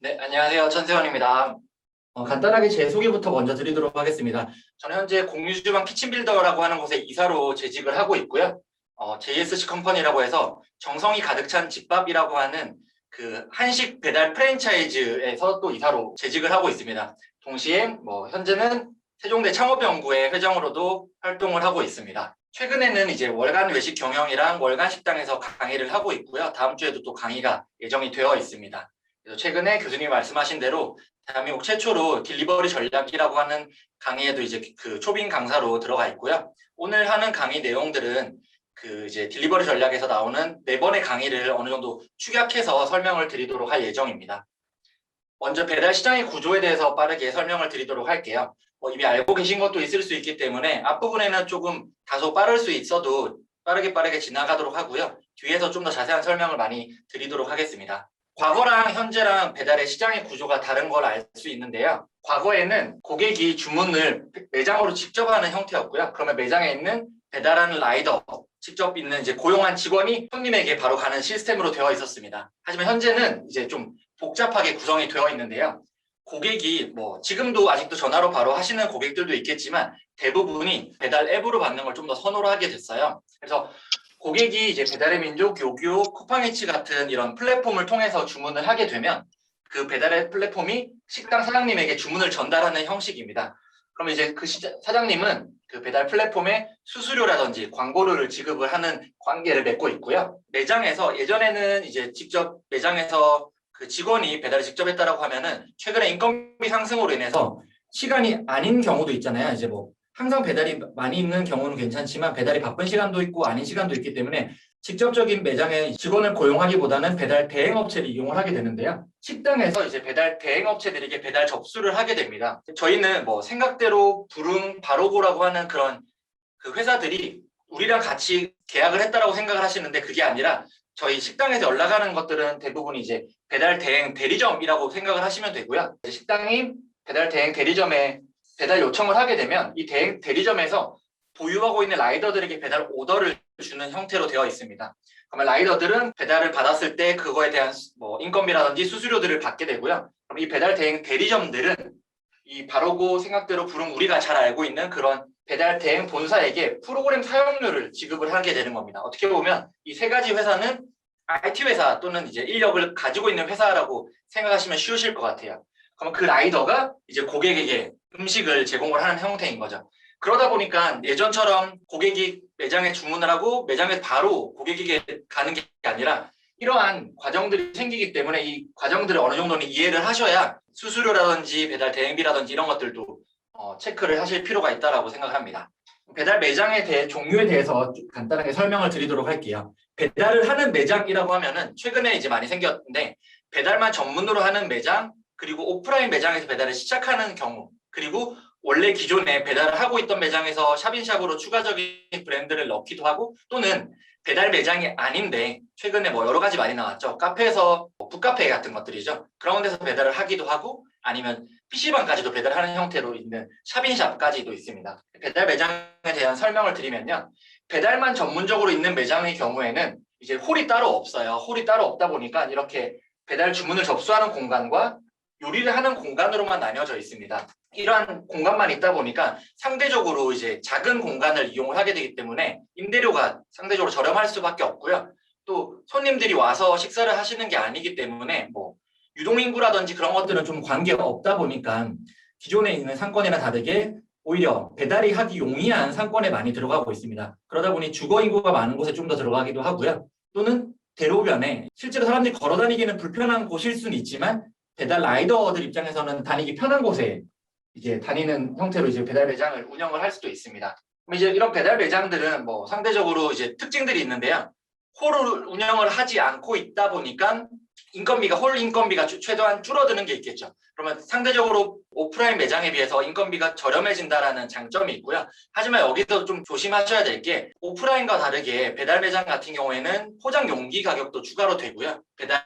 네, 안녕하세요. 천세원입니다. 간단하게 제 소개부터 먼저 드리도록 하겠습니다. 저는 현재 공유주방 키친빌더라고 하는 곳에 이사로 재직을 하고 있고요. JSC 컴퍼니라고 해서 정성이 가득 찬 집밥이라고 하는 그 한식 배달 프랜차이즈에서 또 이사로 재직을 하고 있습니다. 동시에 현재는 세종대 창업연구회 회장으로도 활동을 하고 있습니다. 최근에는 이제 월간 외식 경영이랑 월간 식당에서 강의를 하고 있고요. 다음 주에도 또 강의가 예정이 되어 있습니다. 그래서 최근에 교수님이 말씀하신 대로 대한민국 최초로 딜리버리 전략이라고 하는 강의에도 이제 그 초빙 강사로 들어가 있고요. 오늘 하는 강의 내용들은 그 이제 딜리버리 전략에서 나오는 4번의 강의를 어느 정도 축약해서 설명을 드리도록 할 예정입니다. 먼저 배달 시장의 구조에 대해서 빠르게 설명을 드리도록 할게요. 이미 알고 계신 것도 있을 수 있기 때문에 앞부분에는 조금 다소 빠를 수 있어도 빠르게 지나가도록 하고요. 뒤에서 좀 더 자세한 설명을 많이 드리도록 하겠습니다. 과거랑 현재랑 배달의 시장의 구조가 다른 걸 알 수 있는데요. 과거에는 고객이 주문을 매장으로 직접 하는 형태였고요. 그러면 매장에 있는 배달하는 라이더, 직접 있는 이제 고용한 직원이 손님에게 바로 가는 시스템으로 되어 있었습니다. 하지만 현재는 이제 좀 복잡하게 구성이 되어 있는데요. 고객이 지금도 아직도 전화로 바로 하시는 고객들도 있겠지만 대부분이 배달 앱으로 받는 걸 좀 더 선호를 하게 됐어요. 그래서 고객이 이제 배달의 민족, 요기요, 쿠팡이츠 같은 이런 플랫폼을 통해서 주문을 하게 되면 그 배달의 플랫폼이 식당 사장님에게 주문을 전달하는 형식입니다. 그러면 이제 그 사장님은 그 배달 플랫폼에 수수료라든지 광고료를 지급을 하는 관계를 맺고 있고요. 매장에서 예전에는 이제 직접 매장에서 그 직원이 배달을 직접 했다라고 하면은 최근에 인건비 상승으로 인해서 시간이 아닌 경우도 있잖아요. 이제 항상 배달이 많이 있는 경우는 괜찮지만 배달이 바쁜 시간도 있고 아닌 시간도 있기 때문에 직접적인 매장에 직원을 고용하기보다는 배달 대행업체를 이용을 하게 되는데요. 식당에서 이제 배달 대행업체들에게 배달 접수를 하게 됩니다. 저희는 생각대로 부릉, 바로고라고 하는 그런 그 회사들이 우리랑 같이 계약을 했다라고 생각을 하시는데 그게 아니라 저희 식당에서 연락하는 것들은 대부분 이제 배달 대행 대리점이라고 생각을 하시면 되고요. 식당이 배달 대행 대리점에 배달 요청을 하게 되면 이 대리점에서 보유하고 있는 라이더들에게 배달 오더를 주는 형태로 되어 있습니다. 그러면 라이더들은 배달을 받았을 때 그거에 대한 인건비라든지 수수료들을 받게 되고요. 그럼 이 배달 대행 대리점들은 이 바로고 생각대로 부른 우리가 잘 알고 있는 그런 배달 대행 본사에게 프로그램 사용료를 지급을 하게 되는 겁니다. 어떻게 보면 이 세 가지 회사는 IT 회사 또는 이제 인력을 가지고 있는 회사라고 생각하시면 쉬우실 것 같아요. 그러면 그 라이더가 이제 고객에게 음식을 제공을 하는 형태인 거죠. 그러다 보니까 예전처럼 고객이 매장에 주문을 하고 매장에 바로 고객에게 가는 게 아니라 이러한 과정들이 생기기 때문에 이 과정들을 어느 정도는 이해를 하셔야 수수료라든지 배달 대행비라든지 이런 것들도 체크를 하실 필요가 있다고 생각합니다. 배달 매장에 대해 종류에 대해서 간단하게 설명을 드리도록 할게요. 배달을 하는 매장이라고 하면은 최근에 이제 많이 생겼는데 배달만 전문으로 하는 매장, 그리고 오프라인 매장에서 배달을 시작하는 경우, 그리고 원래 기존에 배달을 하고 있던 매장에서 샵인샵으로 추가적인 브랜드를 넣기도 하고, 또는 배달 매장이 아닌데 최근에 여러 가지 많이 나왔죠. 카페에서 북카페 같은 것들이죠. 그런 데서 배달을 하기도 하고, 아니면 PC방까지도 배달하는 형태로 있는 샵인샵까지도 있습니다. 배달 매장에 대한 설명을 드리면요. 배달만 전문적으로 있는 매장의 경우에는 이제 홀이 따로 없어요. 홀이 따로 없다 보니까 이렇게 배달 주문을 접수하는 공간과 요리를 하는 공간으로만 나뉘어져 있습니다. 이러한 공간만 있다 보니까 상대적으로 이제 작은 공간을 이용을 하게 되기 때문에 임대료가 상대적으로 저렴할 수밖에 없고요. 또 손님들이 와서 식사를 하시는 게 아니기 때문에 유동인구라든지 그런 것들은 좀 관계가 없다 보니까 기존에 있는 상권이나 다르게 오히려 배달이 하기 용이한 상권에 많이 들어가고 있습니다. 그러다 보니 주거인구가 많은 곳에 좀 더 들어가기도 하고요. 또는 대로변에 실제로 사람들이 걸어 다니기는 불편한 곳일 수는 있지만 배달 라이더들 입장에서는 다니기 편한 곳에 이제 다니는 형태로 이제 배달 매장을 운영을 할 수도 있습니다. 그럼 이제 이런 배달 매장들은 상대적으로 이제 특징들이 있는데요. 홀을 운영을 하지 않고 있다 보니까 홀 인건비가 최대한 줄어드는 게 있겠죠. 그러면 상대적으로 오프라인 매장에 비해서 인건비가 저렴해진다라는 장점이 있고요. 하지만 여기서 좀 조심하셔야 될 게 오프라인과 다르게 배달 매장 같은 경우에는 포장 용기 가격도 추가로 되고요. 배달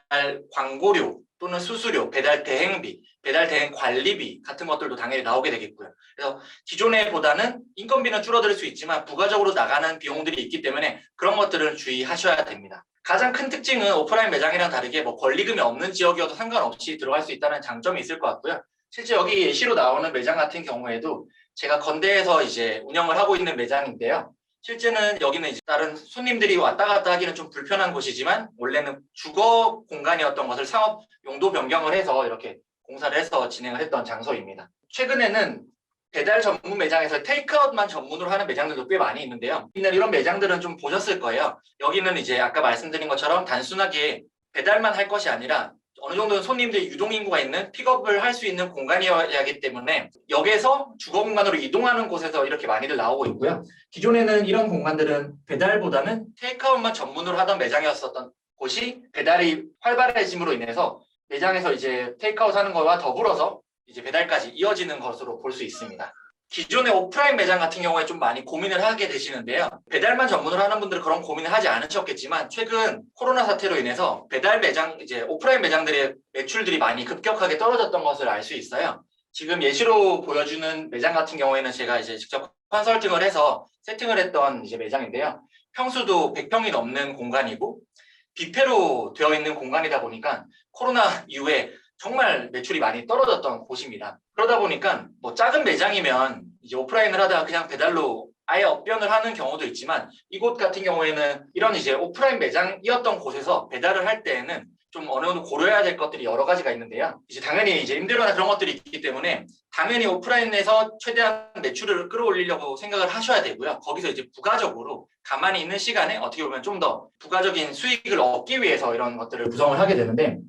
광고료, 또는 수수료, 배달 대행비, 배달 대행 관리비 같은 것들도 당연히 나오게 되겠고요. 그래서 기존에 보다는 인건비는 줄어들 수 있지만 부가적으로 나가는 비용들이 있기 때문에 그런 것들을 주의하셔야 됩니다. 가장 큰 특징은 오프라인 매장이랑 다르게 뭐 권리금이 없는 지역이어도 상관없이 들어갈 수 있다는 장점이 있을 것 같고요. 실제 여기 예시로 나오는 매장 같은 경우에도 제가 건대에서 이제 운영을 하고 있는 매장인데요. 실제는 여기는 이제 다른 손님들이 왔다 갔다 하기는 좀 불편한 곳이지만 원래는 주거 공간이었던 것을 상업 용도 변경을 해서 이렇게 공사를 해서 진행을 했던 장소입니다. 최근에는 배달 전문 매장에서 테이크아웃만 전문으로 하는 매장들도 꽤 많이 있는데요. 이런 매장들은 좀 보셨을 거예요. 여기는 이제 아까 말씀드린 것처럼 단순하게 배달만 할 것이 아니라 어느 정도는 손님들이 유동인구가 있는 픽업을 할 수 있는 공간이어야 하기 때문에 역에서 주거 공간으로 이동하는 곳에서 이렇게 많이들 나오고 있고요. 기존에는 이런 공간들은 배달보다는 테이크아웃만 전문으로 하던 매장이었었던 곳이 배달이 활발해짐으로 인해서 매장에서 이제 테이크아웃 하는 거와 더불어서 이제 배달까지 이어지는 것으로 볼 수 있습니다. 기존의 오프라인 매장 같은 경우에 좀 많이 고민을 하게 되시는데요. 배달만 전문으로 하는 분들은 그런 고민을 하지 않으셨겠지만 최근 코로나 사태로 인해서 배달 매장, 이제 오프라인 매장들의 매출들이 많이 급격하게 떨어졌던 것을 알 수 있어요. 지금 예시로 보여주는 매장 같은 경우에는 제가 이제 직접 컨설팅을 해서 세팅을 했던 이제 매장인데요. 평수도 100평이 넘는 공간이고 뷔페로 되어 있는 공간이다 보니까 코로나 이후에 정말 매출이 많이 떨어졌던 곳입니다. 그러다 보니까 뭐 작은 매장이면 이제 오프라인을 하다가 그냥 배달로 아예 업변을 하는 경우도 있지만 이곳 같은 경우에는 이런 이제 오프라인 매장이었던 곳에서 배달을 할 때에는 좀 어느 정도 고려해야 될 것들이 여러 가지가 있는데요. 이제 당연히 이제 임대료나 그런 것들이 있기 때문에 당연히 오프라인에서 최대한 매출을 끌어올리려고 생각을 하셔야 되고요. 거기서 이제 부가적으로 가만히 있는 시간에 어떻게 보면 좀 더 부가적인 수익을 얻기 위해서 이런 것들을 구성을 하게 되는데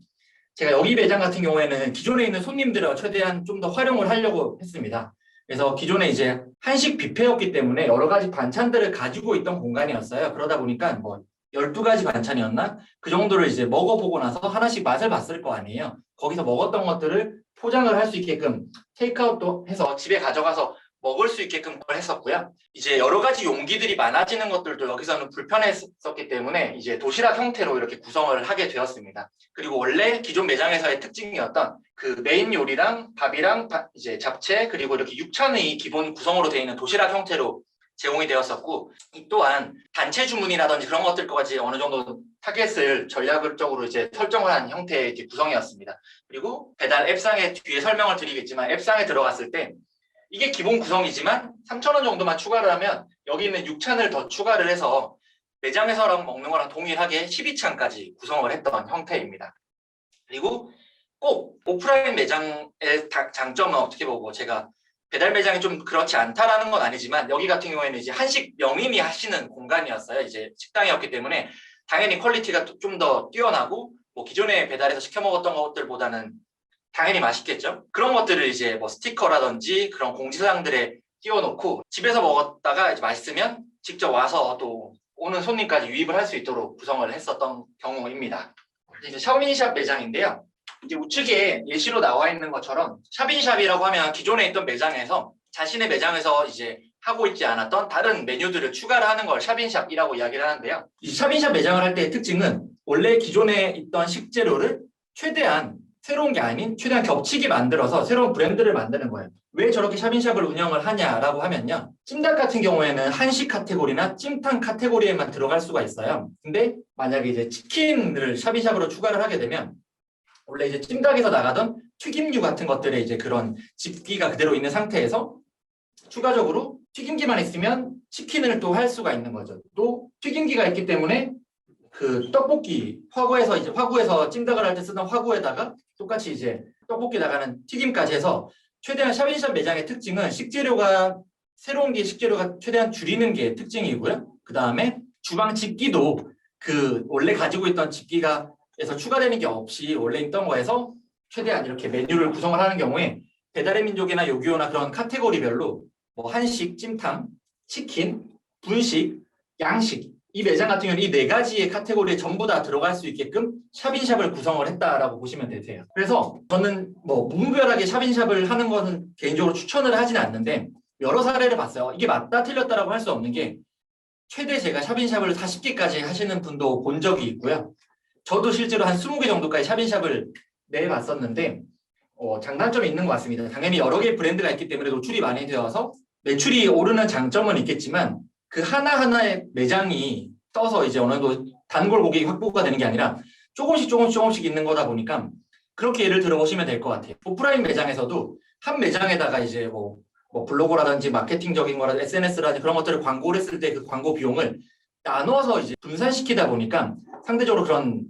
제가 여기 매장 같은 경우에는 기존에 있는 손님들을 최대한 좀 더 활용을 하려고 했습니다. 그래서 기존에 이제 한식 뷔페였기 때문에 여러 가지 반찬들을 가지고 있던 공간이었어요. 그러다 보니까 뭐 12가지 반찬이었나? 그 정도를 이제 먹어보고 나서 하나씩 맛을 봤을 거 아니에요. 거기서 먹었던 것들을 포장을 할 수 있게끔 테이크아웃도 해서 집에 가져가서 먹을 수 있게끔 그걸 했었고요. 이제 여러 가지 용기들이 많아지는 것들도 여기서는 불편했었기 때문에 이제 도시락 형태로 이렇게 구성을 하게 되었습니다. 그리고 원래 기존 매장에서의 특징이었던 그 메인 요리랑 밥이랑 이제 잡채 그리고 이렇게 육찬의 기본 구성으로 되어 있는 도시락 형태로 제공이 되었었고 이 또한 단체 주문이라든지 그런 것들까지 어느 정도 타겟을 전략적으로 이제 설정을 한 형태의 구성이었습니다. 그리고 배달 앱상에 뒤에 설명을 드리겠지만 앱상에 들어갔을 때 이게 기본 구성이지만 3,000원 정도만 추가를 하면 여기 있는 6찬을 더 추가를 해서 매장에서랑 먹는 거랑 동일하게 12찬까지 구성을 했던 형태입니다. 그리고 꼭 오프라인 매장의 장점은 어떻게 보고 제가 배달 매장이 좀 그렇지 않다라는 건 아니지만 여기 같은 경우에는 이제 한식 명인이 하시는 공간이었어요. 이제 식당이었기 때문에 당연히 퀄리티가 좀 더 뛰어나고 뭐 기존에 배달해서 시켜 먹었던 것들보다는 당연히 맛있겠죠. 그런 것들을 이제 뭐 스티커라든지 그런 공지사항들에 띄워놓고 집에서 먹었다가 이제 맛있으면 직접 와서 또 오는 손님까지 유입을 할 수 있도록 구성을 했었던 경우입니다. 이제 샤오민샵 매장인데요. 이제 우측에 예시로 나와 있는 것처럼 샵인샵이라고 하면 기존에 있던 매장에서 자신의 매장에서 이제 하고 있지 않았던 다른 메뉴들을 추가를 하는 걸 샵인샵이라고 이야기를 하는데요. 이 샵인샵 매장을 할 때의 특징은 원래 기존에 있던 식재료를 최대한 새로운 게 아닌 최대한 겹치게 만들어서 새로운 브랜드를 만드는 거예요. 왜 저렇게 샵인샵을 운영을 하냐라고 하면요. 찜닭 같은 경우에는 한식 카테고리나 찜탕 카테고리에만 들어갈 수가 있어요. 근데 만약에 이제 치킨을 샵인샵으로 추가를 하게 되면 원래 이제 찜닭에서 나가던 튀김류 같은 것들에 이제 그런 집기가 그대로 있는 상태에서 추가적으로 튀김기만 있으면 치킨을 또 할 수가 있는 거죠. 또 튀김기가 있기 때문에 그 떡볶이 화구에서 찜닭을 할 때 쓰던 화구에다가 똑같이 이제 떡볶이 나가는 튀김까지 해서 최대한 샵인샵 매장의 특징은 새로운 게 식재료가 최대한 줄이는 게 특징이고요. 그 다음에 주방 집기도 그 원래 가지고 있던 집기가에서 추가되는 게 없이 원래 있던 거에서 최대한 이렇게 메뉴를 구성을 하는 경우에 배달의 민족이나 요기요나 그런 카테고리별로 뭐 한식, 찜탕, 치킨, 분식, 양식 이 매장 같은 경우는 이 네 가지의 카테고리에 전부 다 들어갈 수 있게끔 샵인샵을 구성을 했다라고 보시면 되세요. 그래서 저는 뭐 무분별하게 샵인샵을 하는 것은 개인적으로 추천을 하지는 않는데 여러 사례를 봤어요. 이게 맞다 틀렸다라고 할 수 없는 게 최대 제가 샵인샵을 40개까지 하시는 분도 본 적이 있고요. 저도 실제로 한 20개 정도까지 샵인샵을 내봤었는데 장단점이 있는 것 같습니다. 당연히 여러 개의 브랜드가 있기 때문에 노출이 많이 되어서 매출이 오르는 장점은 있겠지만 그 하나하나의 매장이 떠서 이제 어느 정도 단골 고객이 확보가 되는 게 아니라 조금씩 있는 거다 보니까 그렇게 예를 들어 보시면 될 것 같아요. 오프라인 매장에서도 한 매장에다가 이제 뭐 블로그라든지 마케팅적인 거라든지 SNS라든지 그런 것들을 광고를 했을 때 그 광고 비용을 나눠서 이제 분산시키다 보니까 상대적으로 그런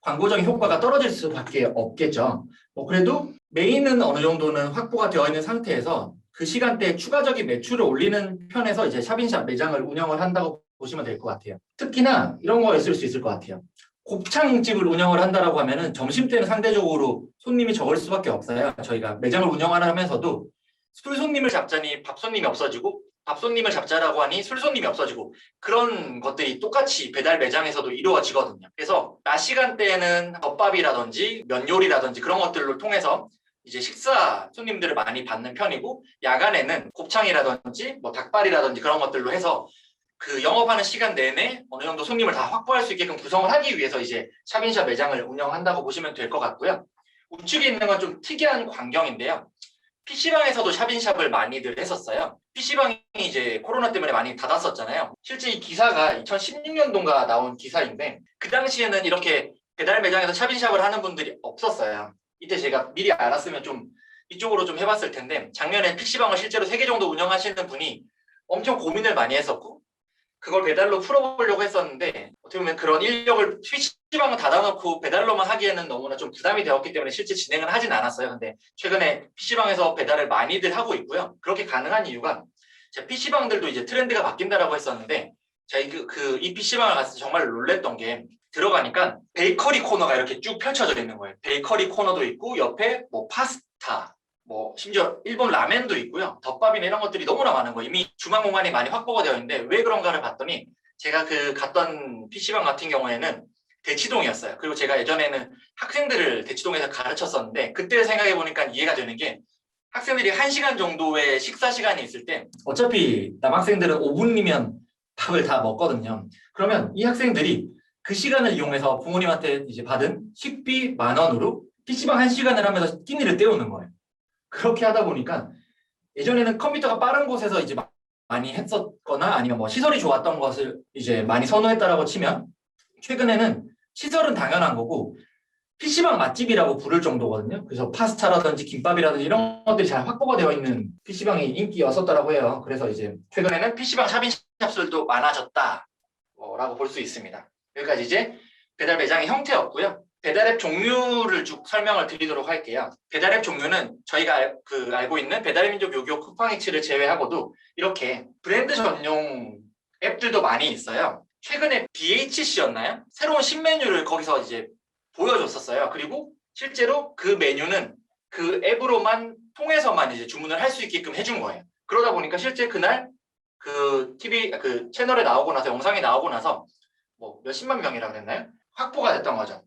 광고적인 효과가 떨어질 수밖에 없겠죠. 그래도 메인은 어느 정도는 확보가 되어 있는 상태에서 그 시간대에 추가적인 매출을 올리는 편에서 이제 샵인샵 매장을 운영을 한다고 보시면 될 것 같아요. 특히나 이런 거 있을 수 있을 것 같아요. 곱창집을 운영을 한다라고 하면은 점심때는 상대적으로 손님이 적을 수밖에 없어요. 저희가 매장을 운영하면서도 술 손님을 잡자니 밥 손님이 없어지고 밥 손님을 잡자라고 하니 술 손님이 없어지고 그런 것들이 똑같이 배달 매장에서도 이루어지거든요. 그래서 낮 시간대에는 덮밥이라든지 면 요리라든지 그런 것들을 통해서 이제 식사 손님들을 많이 받는 편이고 야간에는 곱창이라든지 뭐 닭발이라든지 그런 것들로 해서 그 영업하는 시간 내내 어느 정도 손님을 다 확보할 수 있게끔 구성을 하기 위해서 이제 샵인샵 매장을 운영한다고 보시면 될 것 같고요. 우측에 있는 건 좀 특이한 광경인데요. PC방에서도 샵인샵을 많이들 했었어요. PC방이 이제 코로나 때문에 많이 닫았었잖아요. 실제 이 기사가 2016년도인가 나온 기사인데 그 당시에는 이렇게 배달 매장에서 샵인샵을 하는 분들이 없었어요. 이때 제가 미리 알았으면 좀 이쪽으로 좀 해봤을 텐데 작년에 PC방을 실제로 3개 정도 운영하시는 분이 엄청 고민을 많이 했었고 그걸 배달로 풀어보려고 했었는데 어떻게 보면 그런 인력을 PC방을 닫아놓고 배달로만 하기에는 너무나 좀 부담이 되었기 때문에 실제 진행을 하진 않았어요. 근데 최근에 PC방에서 배달을 많이들 하고 있고요. 그렇게 가능한 이유가 제 PC방들도 이제 트렌드가 바뀐다라고 했었는데 제가 이 PC방을 갔을 때 정말 놀랬던 게 들어가니까 베이커리 코너가 이렇게 쭉 펼쳐져 있는 거예요. 베이커리 코너도 있고 옆에 뭐 파스타 심지어 일본 라멘도 있고요. 덮밥이나 이런 것들이 너무나 많은 거예요. 이미 주방 공간이 많이 확보가 되어 있는데 왜 그런가를 봤더니 제가 갔던 PC방 같은 경우에는 대치동이었어요. 그리고 제가 예전에는 학생들을 대치동에서 가르쳤었는데 그때 생각해 보니까 이해가 되는 게 학생들이 1시간 정도의 식사 시간이 있을 때 어차피 남학생들은 5분이면 밥을 다 먹거든요. 그러면 이 학생들이 그 시간을 이용해서 부모님한테 이제 받은 식비 10,000원으로 PC방 1시간을 하면서 끼니를 때우는 거예요. 그렇게 하다 보니까 예전에는 컴퓨터가 빠른 곳에서 이제 많이 했었거나 아니면 뭐 시설이 좋았던 것을 이제 많이 선호했다라고 치면 최근에는 시설은 당연한 거고 PC방 맛집이라고 부를 정도거든요. 그래서 파스타라든지 김밥이라든지 이런 것들이 잘 확보가 되어 있는 PC방이 인기였었더라고 해요. 그래서 이제 최근에는 PC방 샵인샵들도 많아졌다라고 볼 수 있습니다. 여기까지 이제 배달 매장의 형태였고요. 배달앱 종류를 쭉 설명을 드리도록 할게요. 배달앱 종류는 저희가 알고 있는 배달의 민족 요기요 쿠팡이츠를 제외하고도 이렇게 브랜드 전용 앱들도 많이 있어요. 최근에 BHC였나요? 새로운 신메뉴를 거기서 이제 보여줬었어요. 그리고 실제로 그 메뉴는 그 앱으로만 통해서만 이제 주문을 할 수 있게끔 해준 거예요. 그러다 보니까 실제 그날 그 TV 채널에 나오고 나서 영상이 나오고 나서 뭐 몇십만 명이라고 했나요? 확보가 됐던 거죠.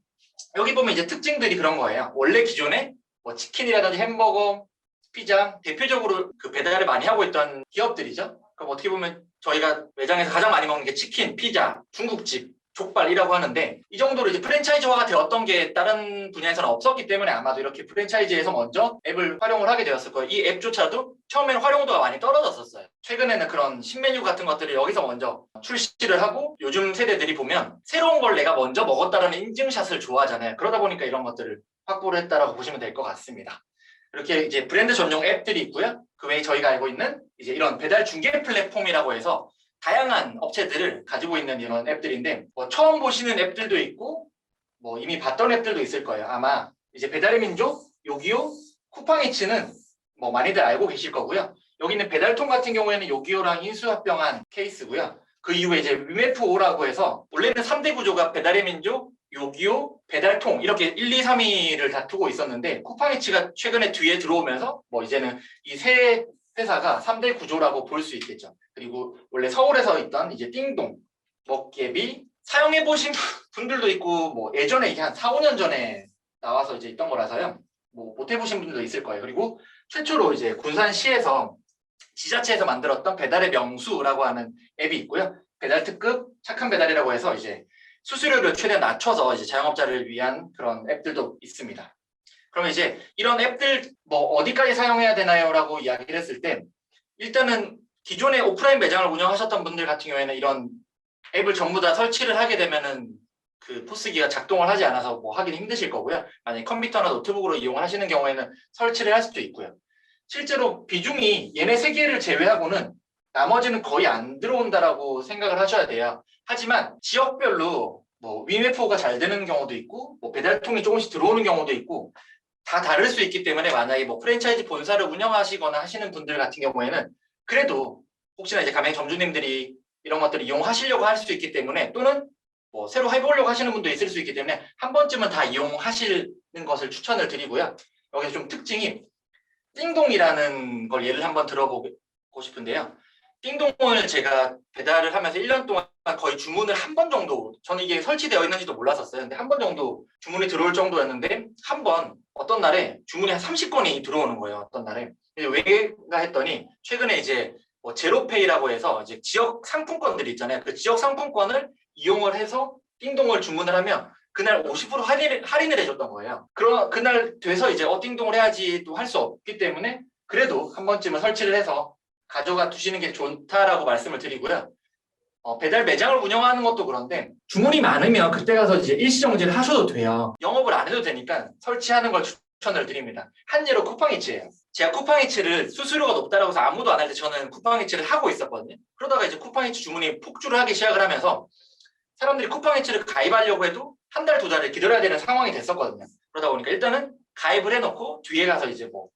여기 보면 이제 특징들이 그런 거예요. 원래 기존에 뭐 치킨이라든지 햄버거, 피자 대표적으로 그 배달을 많이 하고 있던 기업들이죠. 그럼 어떻게 보면 저희가 매장에서 가장 많이 먹는 게 치킨, 피자, 중국집, 족발이라고 하는데 이 정도로 이제 프랜차이즈화가 되었던 게 다른 분야에서는 없었기 때문에 아마도 이렇게 프랜차이즈에서 먼저 앱을 활용을 하게 되었을 거예요. 이 앱조차도 처음에는 활용도가 많이 떨어졌었어요. 최근에는 그런 신메뉴 같은 것들을 여기서 먼저 출시를 하고 요즘 세대들이 보면 새로운 걸 내가 먼저 먹었다라는 인증샷을 좋아하잖아요. 그러다 보니까 이런 것들을 확보를 했다라고 보시면 될 것 같습니다. 이렇게 이제 브랜드 전용 앱들이 있고요. 그 외에 저희가 알고 있는 이제 이런 배달 중개 플랫폼이라고 해서 다양한 업체들을 가지고 있는 이런 앱들인데 뭐 처음 보시는 앱들도 있고 뭐 이미 봤던 앱들도 있을 거예요. 아마 이제 배달의 민족, 요기요, 쿠팡이츠는 뭐 많이들 알고 계실 거고요. 여기는 배달통 같은 경우에는 요기요랑 인수합병한 케이스고요. 그 이후에 이제 위메프5라고 해서 원래는 3대 구조가 배달의 민족, 요기요, 배달통 이렇게 1, 2, 3위를 다투고 있었는데 쿠팡이츠가 최근에 뒤에 들어오면서 뭐 이제는 이 세 회사가 3대 구조라고 볼 수 있겠죠. 그리고 원래 서울에서 있던 이제 띵동, 먹개비 사용해 보신 분들도 있고 뭐 예전에 이게 한 4, 5년 전에 나와서 이제 있던 거라서요. 뭐 못 해보신 분들도 있을 거예요. 그리고 최초로 이제 군산시에서 지자체에서 만들었던 배달의 명수라고 하는 앱이 있고요. 배달 특급 착한 배달이라고 해서 이제 수수료를 최대한 낮춰서 이제 자영업자를 위한 그런 앱들도 있습니다. 그러면 이제 이런 앱들 뭐 어디까지 사용해야 되나요?라고 이야기를 했을 때 일단은 기존에 오프라인 매장을 운영하셨던 분들 같은 경우에는 이런 앱을 전부 다 설치를 하게 되면은 그 포스기가 작동을 하지 않아서 뭐 하긴 힘드실 거고요. 만약에 컴퓨터나 노트북으로 이용하시는 경우에는 설치를 할 수도 있고요. 실제로 비중이 얘네 세 개를 제외하고는 나머지는 거의 안 들어온다라고 생각을 하셔야 돼요. 하지만 지역별로 뭐 위메프가 잘 되는 경우도 있고 뭐 배달통이 조금씩 들어오는 경우도 있고 다 다를 수 있기 때문에 만약에 뭐 프랜차이즈 본사를 운영하시거나 하시는 분들 같은 경우에는 그래도 혹시나 이제 가맹 점주님들이 이런 것들을 이용하시려고 할 수 있기 때문에 또는 뭐 새로 해보려고 하시는 분도 있을 수 있기 때문에 한 번쯤은 다 이용하시는 것을 추천을 드리고요. 여기서 좀 특징이 띵동이라는 걸 예를 한번 들어보고 싶은데요. 띵동을 제가 배달을 하면서 1년 동안 거의 주문을 한 번 정도, 저는 이게 설치되어 있는지도 몰랐었어요. 근데 한 번 정도 주문이 들어올 정도였는데 한 번 어떤 날에 주문이 한 30건이 들어오는 거예요. 어떤 날에. 왜가 했더니 최근에 이제 뭐 제로페이라고 해서 이제 지역 상품권들이 있잖아요. 그 지역 상품권을 이용을 해서 띵동을 주문을 하면 그날 50% 할인을 해줬던 거예요. 그날 돼서 이제 띵동을 해야지 또 할 수 없기 때문에 그래도 한 번쯤은 설치를 해서 가져가 두시는 게 좋다라고 말씀을 드리고요. 배달 매장을 운영하는 것도 그런데 주문이 많으면 그때 가서 이제 일시정지를 하셔도 돼요. 영업을 안 해도 되니까 설치하는 걸 추천을 드립니다. 한 예로 쿠팡이츠예요. 제가 쿠팡이츠를 수수료가 높다고 해서 아무도 안 할 때 저는 쿠팡이츠를 하고 있었거든요. 그러다가 이제 쿠팡이츠 주문이 폭주를 하기 시작을 하면서 사람들이 쿠팡이츠를 가입하려고 해도 한 달, 두 달을 기다려야 되는 상황이 됐었거든요. 그러다 보니까 일단은 가입을 해놓고 뒤에 가서 이제 뭐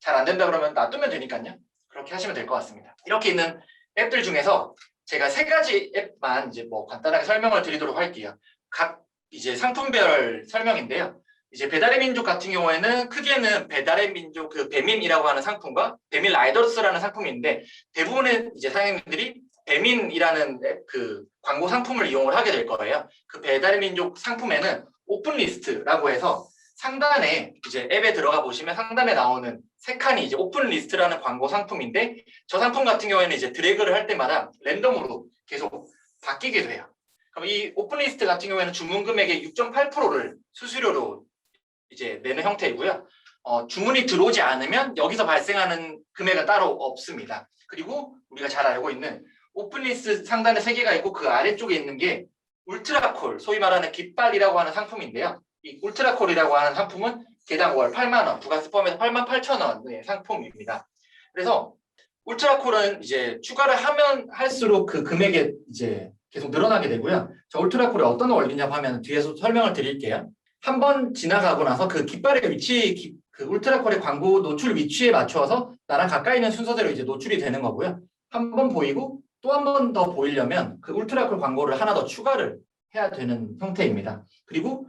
잘 안 된다 그러면 놔두면 되니까요. 그렇게 하시면 될 것 같습니다. 이렇게 있는 앱들 중에서 제가 세 가지 앱만 이제 뭐 간단하게 설명을 드리도록 할게요. 각 이제 상품별 설명인데요. 이제 배달의 민족 같은 경우에는 크게는 배달의 민족 그 배민이라고 하는 상품과 배민 라이더스라는 상품인데 대부분의 이제 사장님들이 배민이라는 그 광고 상품을 이용을 하게 될 거예요. 그 배달의 민족 상품에는 오픈 리스트라고 해서 상단에 이제 앱에 들어가 보시면 상단에 나오는 세 칸이 이제 오픈 리스트라는 광고 상품인데 저 상품 같은 경우에는 이제 드래그를 할 때마다 랜덤으로 계속 바뀌게 돼요. 그럼 이 오픈 리스트 같은 경우에는 주문 금액의 6.8%를 수수료로 이제 내는 형태이고요. 주문이 들어오지 않으면 여기서 발생하는 금액은 따로 없습니다. 그리고 우리가 잘 알고 있는 오픈리스트 상단에 3개가 있고 그 아래쪽에 있는 게 울트라콜, 소위 말하는 깃발이라고 하는 상품인데요. 이 울트라콜이라고 하는 상품은 개당 월 8만 원, 부가세 포함해서 8만 8천 원의 상품입니다. 그래서 울트라콜은 이제 추가를 하면 할수록 그 금액이 이제 계속 늘어나게 되고요. 저 울트라콜이 어떤 원리냐고 하면 뒤에서 설명을 드릴게요. 한 번 지나가고 나서 그 깃발의 위치, 그 울트라콜의 광고 노출 위치에 맞춰서 나랑 가까이 있는 순서대로 이제 노출이 되는 거고요. 한 번 보이고 또 한 번 더 보이려면 그 울트라콜 광고를 하나 더 추가를 해야 되는 형태입니다. 그리고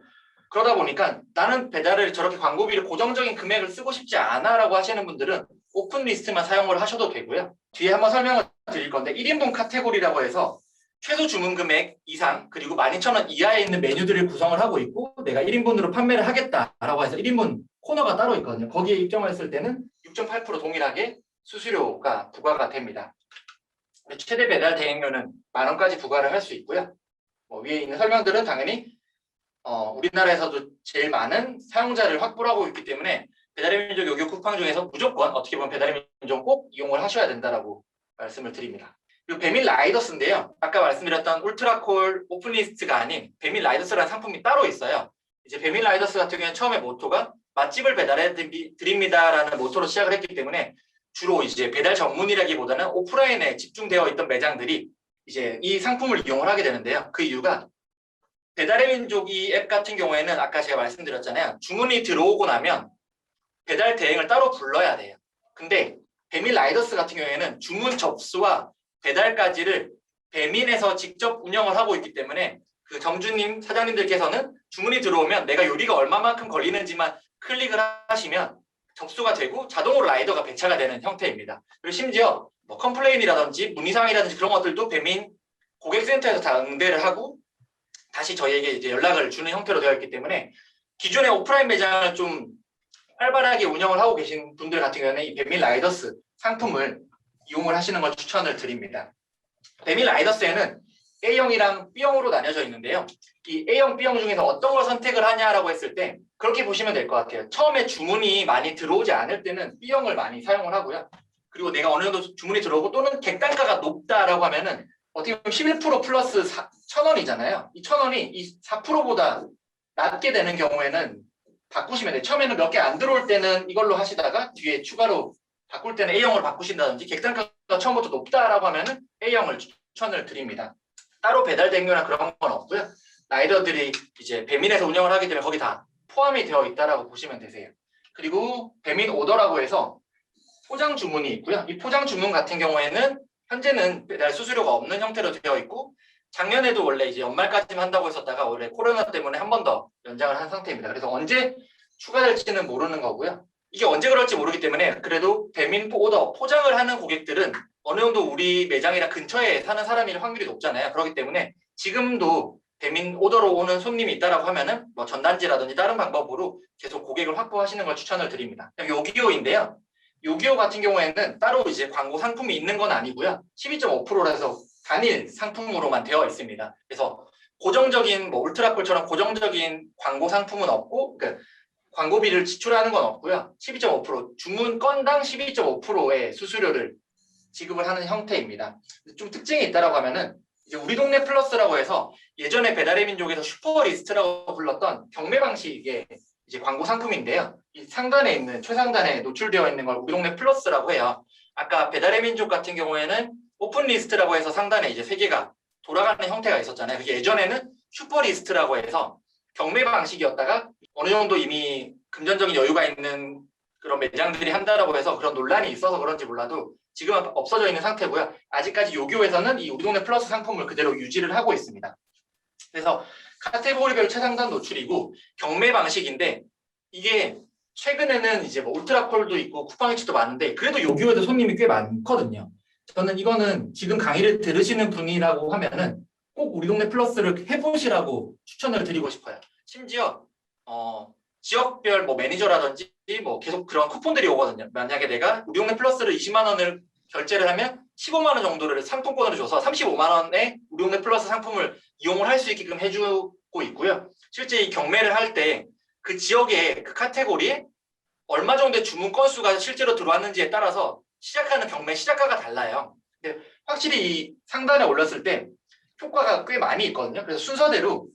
그러다 보니까 나는 배달을 저렇게 광고비를 고정적인 금액을 쓰고 싶지 않아라고 하시는 분들은 오픈 리스트만 사용을 하셔도 되고요. 뒤에 한번 설명을 드릴 건데 1인분 카테고리라고 해서 최소 주문 금액 이상 그리고 12,000원 이하에 있는 메뉴들을 구성을 하고 있고 내가 1인분으로 판매를 하겠다라고 해서 1인분 코너가 따로 있거든요. 거기에 입점했을 때는 6.8% 동일하게 수수료가 부과가 됩니다. 최대 배달 대행료는 10,000원까지 부과를 할 수 있고요. 위에 있는 설명들은 당연히 우리나라에서도 제일 많은 사용자를 확보를 하고 있기 때문에 배달의 민족 요격 쿠팡 중에서 무조건 어떻게 보면 배달의 민족 꼭 이용을 하셔야 된다라고 말씀을 드립니다. 그리고 배민 라이더스인데요. 아까 말씀드렸던 울트라콜 오픈리스트가 아닌 배민 라이더스라는 상품이 따로 있어요. 이제 배민 라이더스 같은 경우는 처음에 모토가 맛집을 배달해 드립니다라는 모토로 시작을 했기 때문에 주로 이제 배달 전문이라기보다는 오프라인에 집중되어 있던 매장들이 이제 이 상품을 이용을 하게 되는데요. 그 이유가 배달의 민족 이 앱 같은 경우에는 아까 제가 말씀드렸잖아요. 주문이 들어오고 나면 배달 대행을 따로 불러야 돼요. 근데 배민 라이더스 같은 경우에는 주문 접수와 배달까지를 배민에서 직접 운영을 하고 있기 때문에 그 점주님, 사장님들께서는 주문이 들어오면 내가 요리가 얼마만큼 걸리는지만 클릭을 하시면 접수가 되고 자동으로 라이더가 배차가 되는 형태입니다. 그리고 심지어 뭐 컴플레인이라든지 문의사항이라든지 그런 것들도 배민 고객센터에서 다 응대를 하고 다시 저희에게 이제 연락을 주는 형태로 되어 있기 때문에 기존의 오프라인 매장을 좀 활발하게 운영을 하고 계신 분들 같은 경우에는 이 배민 라이더스 상품을 이용을 하시는 걸 추천을 드립니다. 배민 라이더스에는 A형이랑 B형으로 나뉘어져 있는데요. 이 A형, B형 중에서 어떤 걸 선택을 하냐라고 했을 때 그렇게 보시면 될 것 같아요. 처음에 주문이 많이 들어오지 않을 때는 B형을 많이 사용을 하고요. 그리고 내가 어느 정도 주문이 들어오고 또는 객단가가 높다라고 하면은 어떻게 보면 11% 플러스 1,000원이잖아요. 이 1,000원이 이 4%보다 낮게 되는 경우에는 바꾸시면 돼요. 처음에는 몇 개 안 들어올 때는 이걸로 하시다가 뒤에 추가로 바꿀 때는 A형으로 바꾸신다든지 객단가가 처음부터 높다라고 하면은 A형을 추천을 드립니다. 따로 배달 대행료나 그런 건 없고요. 라이더들이 이제 배민에서 운영을 하기 때문에 거기 다 포함이 되어 있다라고 보시면 되세요. 그리고 배민 오더라고 해서 포장 주문이 있고요. 이 포장 주문 같은 경우에는 현재는 배달 수수료가 없는 형태로 되어 있고 작년에도 원래 이제 연말까지만 한다고 했었다가 올해 코로나 때문에 한 번 더 연장을 한 상태입니다. 그래서 언제 추가될지는 모르는 거고요. 이게 언제 그럴지 모르기 때문에 그래도 배민 오더 포장을 하는 고객들은 어느 정도 우리 매장이랑 근처에 사는 사람일 확률이 높잖아요. 그렇기 때문에 지금도 배민 오더로 오는 손님이 있다라고 하면은 뭐 전단지라든지 다른 방법으로 계속 고객을 확보하시는 걸 추천을 드립니다. 요기요인데요. 요기요 같은 경우에는 따로 이제 광고 상품이 있는 건 아니고요. 12.5%라서 단일 상품으로만 되어 있습니다. 그래서 고정적인 뭐 울트라콜처럼 고정적인 광고 상품은 없고 그러니까 광고비를 지출하는 건 없고요. 12.5% 주문 건당 12.5%의 수수료를 지급을 하는 형태입니다. 좀 특징이 있다라고 하면은 이제 우리 동네 플러스라고 해서 예전에 배달의 민족에서 슈퍼리스트라고 불렀던 경매 방식의 이제 광고 상품인데요. 이 상단에 있는 최상단에 노출되어 있는 걸 우리 동네 플러스라고 해요. 아까 배달의 민족 같은 경우에는 오픈 리스트라고 해서 상단에 이제 세 개가 돌아가는 형태가 있었잖아요. 그게 예전에는 슈퍼리스트라고 해서 경매 방식이었다가 어느 정도 이미 금전적인 여유가 있는 그런 매장들이 한다라고 해서 그런 논란이 있어서 그런지 몰라도 지금은 없어져 있는 상태고요. 아직까지 요기요에서는 이 우리 동네 플러스 상품을 그대로 유지를 하고 있습니다. 그래서 카테고리별 최상단 노출이고 경매 방식인데 이게 최근에는 이제 뭐 울트라콜도 있고 쿠팡이츠도 많은데 그래도 요기요에도 손님이 꽤 많거든요. 저는 이거는 지금 강의를 들으시는 분이라고 하면은 꼭 우리 동네 플러스를 해보시라고 추천을 드리고 싶어요. 심지어 지역별 뭐 매니저라든지 뭐 계속 그런 쿠폰들이 오거든요. 만약에 내가 우리 동네 플러스를 20만 원을 결제를 하면 15만 원 정도를 상품권으로 줘서 35만 원에 우리 동네 플러스 상품을 이용을 할 수 있게끔 해주고 있고요. 실제 이 경매를 할 때 그 지역의 그 카테고리에 얼마 정도의 주문 건수가 실제로 들어왔는지에 따라서 시작하는 경매 시작가가 달라요. 근데 확실히 이 상단에 올렸을 때 효과가 꽤 많이 있거든요. 그래서 순서대로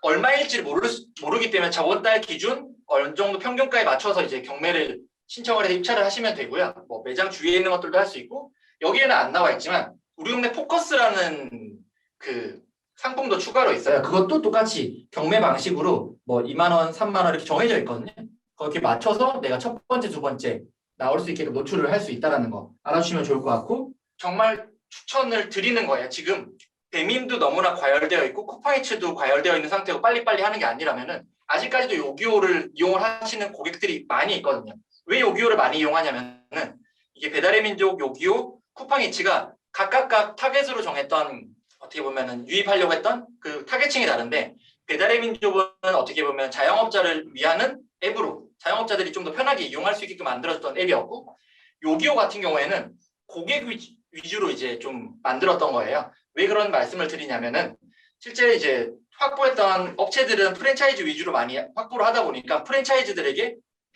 얼마일지 모르기 때문에 저번 달 기준 어느 정도 평균가에 맞춰서 이제 경매를 신청을 해서 입찰을 하시면 되고요. 뭐 매장 주위에 있는 것들도 할 수 있고 여기에는 안 나와 있지만 우리 동네 포커스라는 그 상품도 추가로 있어요. 그것도 똑같이 경매 방식으로 뭐 2만 원, 3만 원 이렇게 정해져 있거든요. 거기에 맞춰서 내가 첫 번째, 두 번째 나올 수 있게끔 노출을 할 수 있다는 거 알아주시면 좋을 것 같고 정말 추천을 드리는 거예요. 지금 배민도 너무나 과열되어 있고 쿠팡이츠도 과열되어 있는 상태고 빨리빨리 하는 게 아니라면은 아직까지도 요기요를 이용을 하시는 고객들이 많이 있거든요. 왜 요기요를 많이 이용하냐면은 이게 배달의 민족, 요기요, 쿠팡이츠가 각각 타겟으로 정했던 어떻게 보면은 유입하려고 했던 그 타겟층이 다른데 배달의 민족은 어떻게 보면 자영업자를 위하는 앱으로 자영업자들이 좀 더 편하게 이용할 수 있게끔 만들어졌던 앱이었고 요기요 같은 경우에는 고객 위주로 이제 좀 만들었던 거예요. 왜 그런 말씀을 드리냐면은 실제 이제 확보했던 업체들은 프랜차이즈 위주로 많이 확보를 하다 보니까 프랜차이즈들에게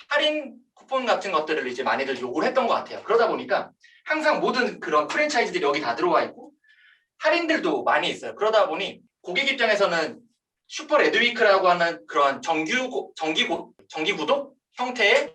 할인 쿠폰 같은 것들을 이제 많이들 요구를 했던 것 같아요. 그러다 보니까 항상 모든 그런 프랜차이즈들이 여기 다 들어와 있고 할인들도 많이 있어요. 그러다 보니 고객 입장에서는 슈퍼 레드위크라고 하는 그런 정기 구독 형태의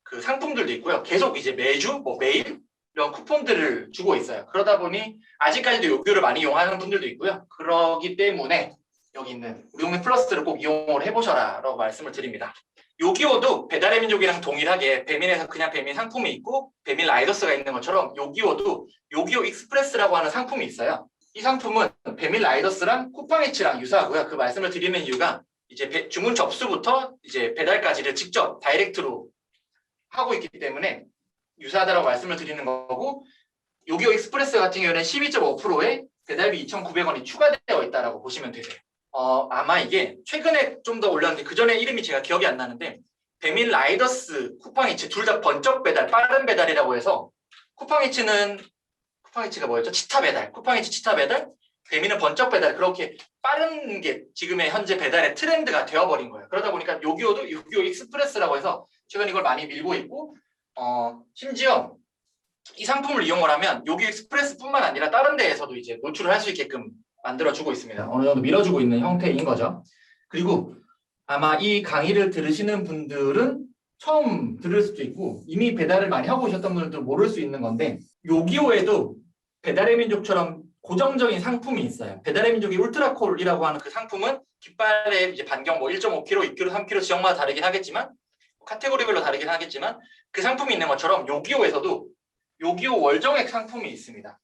그 상품들도 있고요. 계속 이제 매주 뭐 매일 이런 쿠폰들을 주고 있어요. 그러다 보니 아직까지도 요기요를 많이 이용하는 분들도 있고요. 그러기 때문에 여기 있는 우리 동네 플러스를 꼭 이용을 해보셔라 라고 말씀을 드립니다. 요기요도 배달의 민족이랑 동일하게 배민에서 그냥 배민 상품이 있고 배민 라이더스가 있는 것처럼 요기요도 요기요 익스프레스라고 하는 상품이 있어요. 이 상품은 배민 라이더스랑 쿠팡이츠랑 유사하고요. 그 말씀을 드리는 이유가 이제 주문 접수부터 이제 배달까지를 직접 다이렉트로 하고 있기 때문에 유사하다고 말씀을 드리는 거고 요기요 익스프레스 같은 경우는 12.5%에 배달비 2,900원이 추가되어 있다고 보시면 되세요. 아마 이게 최근에 좀 더 올렸는데 그 전에 이름이 제가 기억이 안 나는데 배민 라이더스, 쿠팡이츠 둘 다 번쩍 배달, 빠른 배달이라고 해서 쿠팡이츠가 뭐였죠? 치타 배달, 쿠팡이츠 치타 배달, 배민은 번쩍 배달, 그렇게 빠른 게 지금의 현재 배달의 트렌드가 되어버린 거예요. 그러다 보니까 요기요도 요기요 익스프레스라고 해서 최근 이걸 많이 밀고 있고, 심지어 이 상품을 이용을 하면 요기요 익스프레스뿐만 아니라 다른 데에서도 이제 노출을 할 수 있게끔 만들어주고 있습니다. 어느 정도 밀어주고 있는 형태인 거죠. 그리고 아마 이 강의를 들으시는 분들은 처음 들을 수도 있고 이미 배달을 많이 하고 오셨던 분들도 모를 수 있는 건데, 요기요에도 배달의 민족처럼 고정적인 상품이 있어요. 배달의 민족이 울트라콜이라고 하는 그 상품은 깃발의 이제 반경 뭐 1.5kg, 2kg, 3kg 지역마다 다르긴 하겠지만, 카테고리별로 다르긴 하겠지만 그 상품이 있는 것처럼 요기요에서도 요기요 월정액 상품이 있습니다.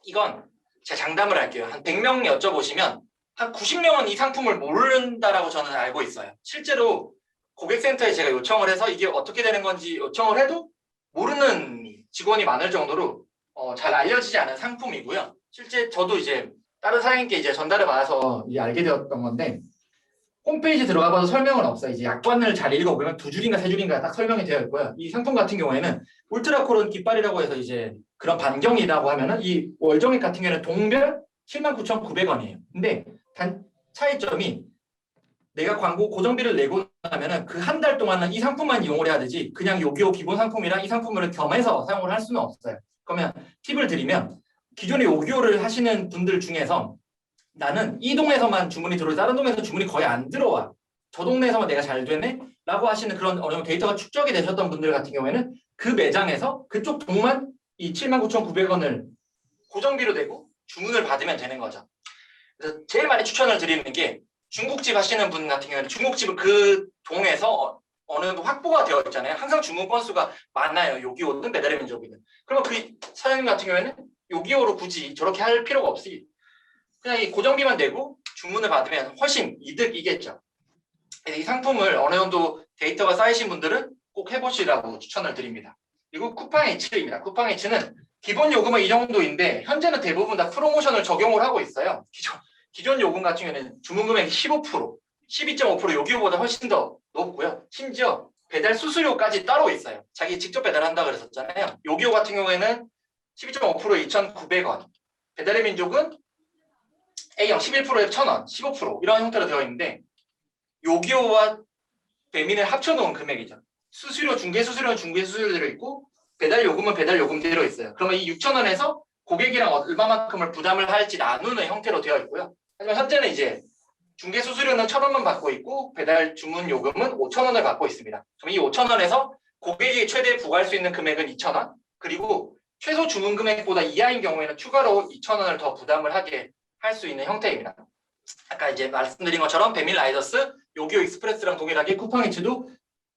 이건 제가 장담을 할게요. 한 100명 여쭤보시면 한 90명은 이 상품을 모른다라고 저는 알고 있어요. 실제로 고객센터에 제가 요청을 해서 이게 어떻게 되는 건지 요청을 해도 모르는 직원이 많을 정도로 잘 알려지지 않은 상품이고요. 실제 저도 이제 다른 사장님께 이제 전달을 받아서 이제 알게 되었던 건데, 홈페이지 들어가 봐도 설명은 없어요. 이제 약관을 잘 읽어보면 2줄인가 3줄인가 딱 설명이 되어 있고요. 이 상품 같은 경우에는 울트라콜은 깃발이라고 해서 이제 그런 반경이라고 하면은, 이 월정액 같은 경우에는 동별 79,900원이에요. 근데 단 차이점이, 내가 광고 고정비를 내고 나면은 그 한 달 동안은 이 상품만 이용을 해야 되지, 그냥 요기요 기본 상품이랑 이 상품을 겸해서 사용을 할 수는 없어요. 그러면 팁을 드리면, 기존에 요기요를 하시는 분들 중에서 나는 이 동네에서만 주문이 들어오지 다른 동네에서 주문이 거의 안 들어와, 저 동네에서만 내가 잘 되네 라고 하시는 그런 어느 정도 데이터가 축적이 되셨던 분들 같은 경우에는 그 매장에서 그쪽 동만 이 79,900원을 고정비로 내고 주문을 받으면 되는 거죠. 그래서 제일 많이 추천을 드리는 게, 중국집 하시는 분 같은 경우에는 중국집은 그 동에서 어느 정도 확보가 되어 있잖아요. 항상 주문 건수가 많아요. 요기요든 배달의 민족이든. 그러면 그 사장님 같은 경우에는 요기요로 굳이 저렇게 할 필요가 없이 그냥 이 고정비만 내고 주문을 받으면 훨씬 이득이겠죠. 이 상품을 어느 정도 데이터가 쌓이신 분들은 꼭 해보시라고 추천을 드립니다. 그리고 쿠팡H입니다. 쿠팡H는 기본 요금은 이 정도인데 현재는 대부분 다 프로모션을 적용을 하고 있어요. 기존 요금 같은 경우에는 주문 금액이 15%, 12.5% 요기요보다 훨씬 더 높고요. 심지어 배달 수수료까지 따로 있어요. 자기 직접 배달한다 그랬었잖아요. 요기요 같은 경우에는 12.5% 2,900원, 배달의 민족은 A형 11%에 1,000원, 15% 이런 형태로 되어 있는데, 요기요와 배민을 합쳐놓은 금액이죠. 수수료, 중개수수료는 중개수수료대로 있고 배달 요금은 배달 요금대로 있어요. 그러면 이 6,000원에서 고객이랑 얼마만큼을 부담을 할지 나누는 형태로 되어 있고요. 하지만 현재는 이제 중개수수료는 1,000원만 받고 있고 배달 주문 요금은 5,000원을 받고 있습니다. 그럼 이 5,000원에서 고객이 최대 부과할 수 있는 금액은 2,000원, 그리고 최소 주문 금액보다 이하인 경우에는 추가로 2,000원을 더 부담을 하게 할 수 있는 형태입니다. 아까 이제 말씀드린 것처럼 배민 라이더스, 요기요 익스프레스랑 동일하게 쿠팡이츠도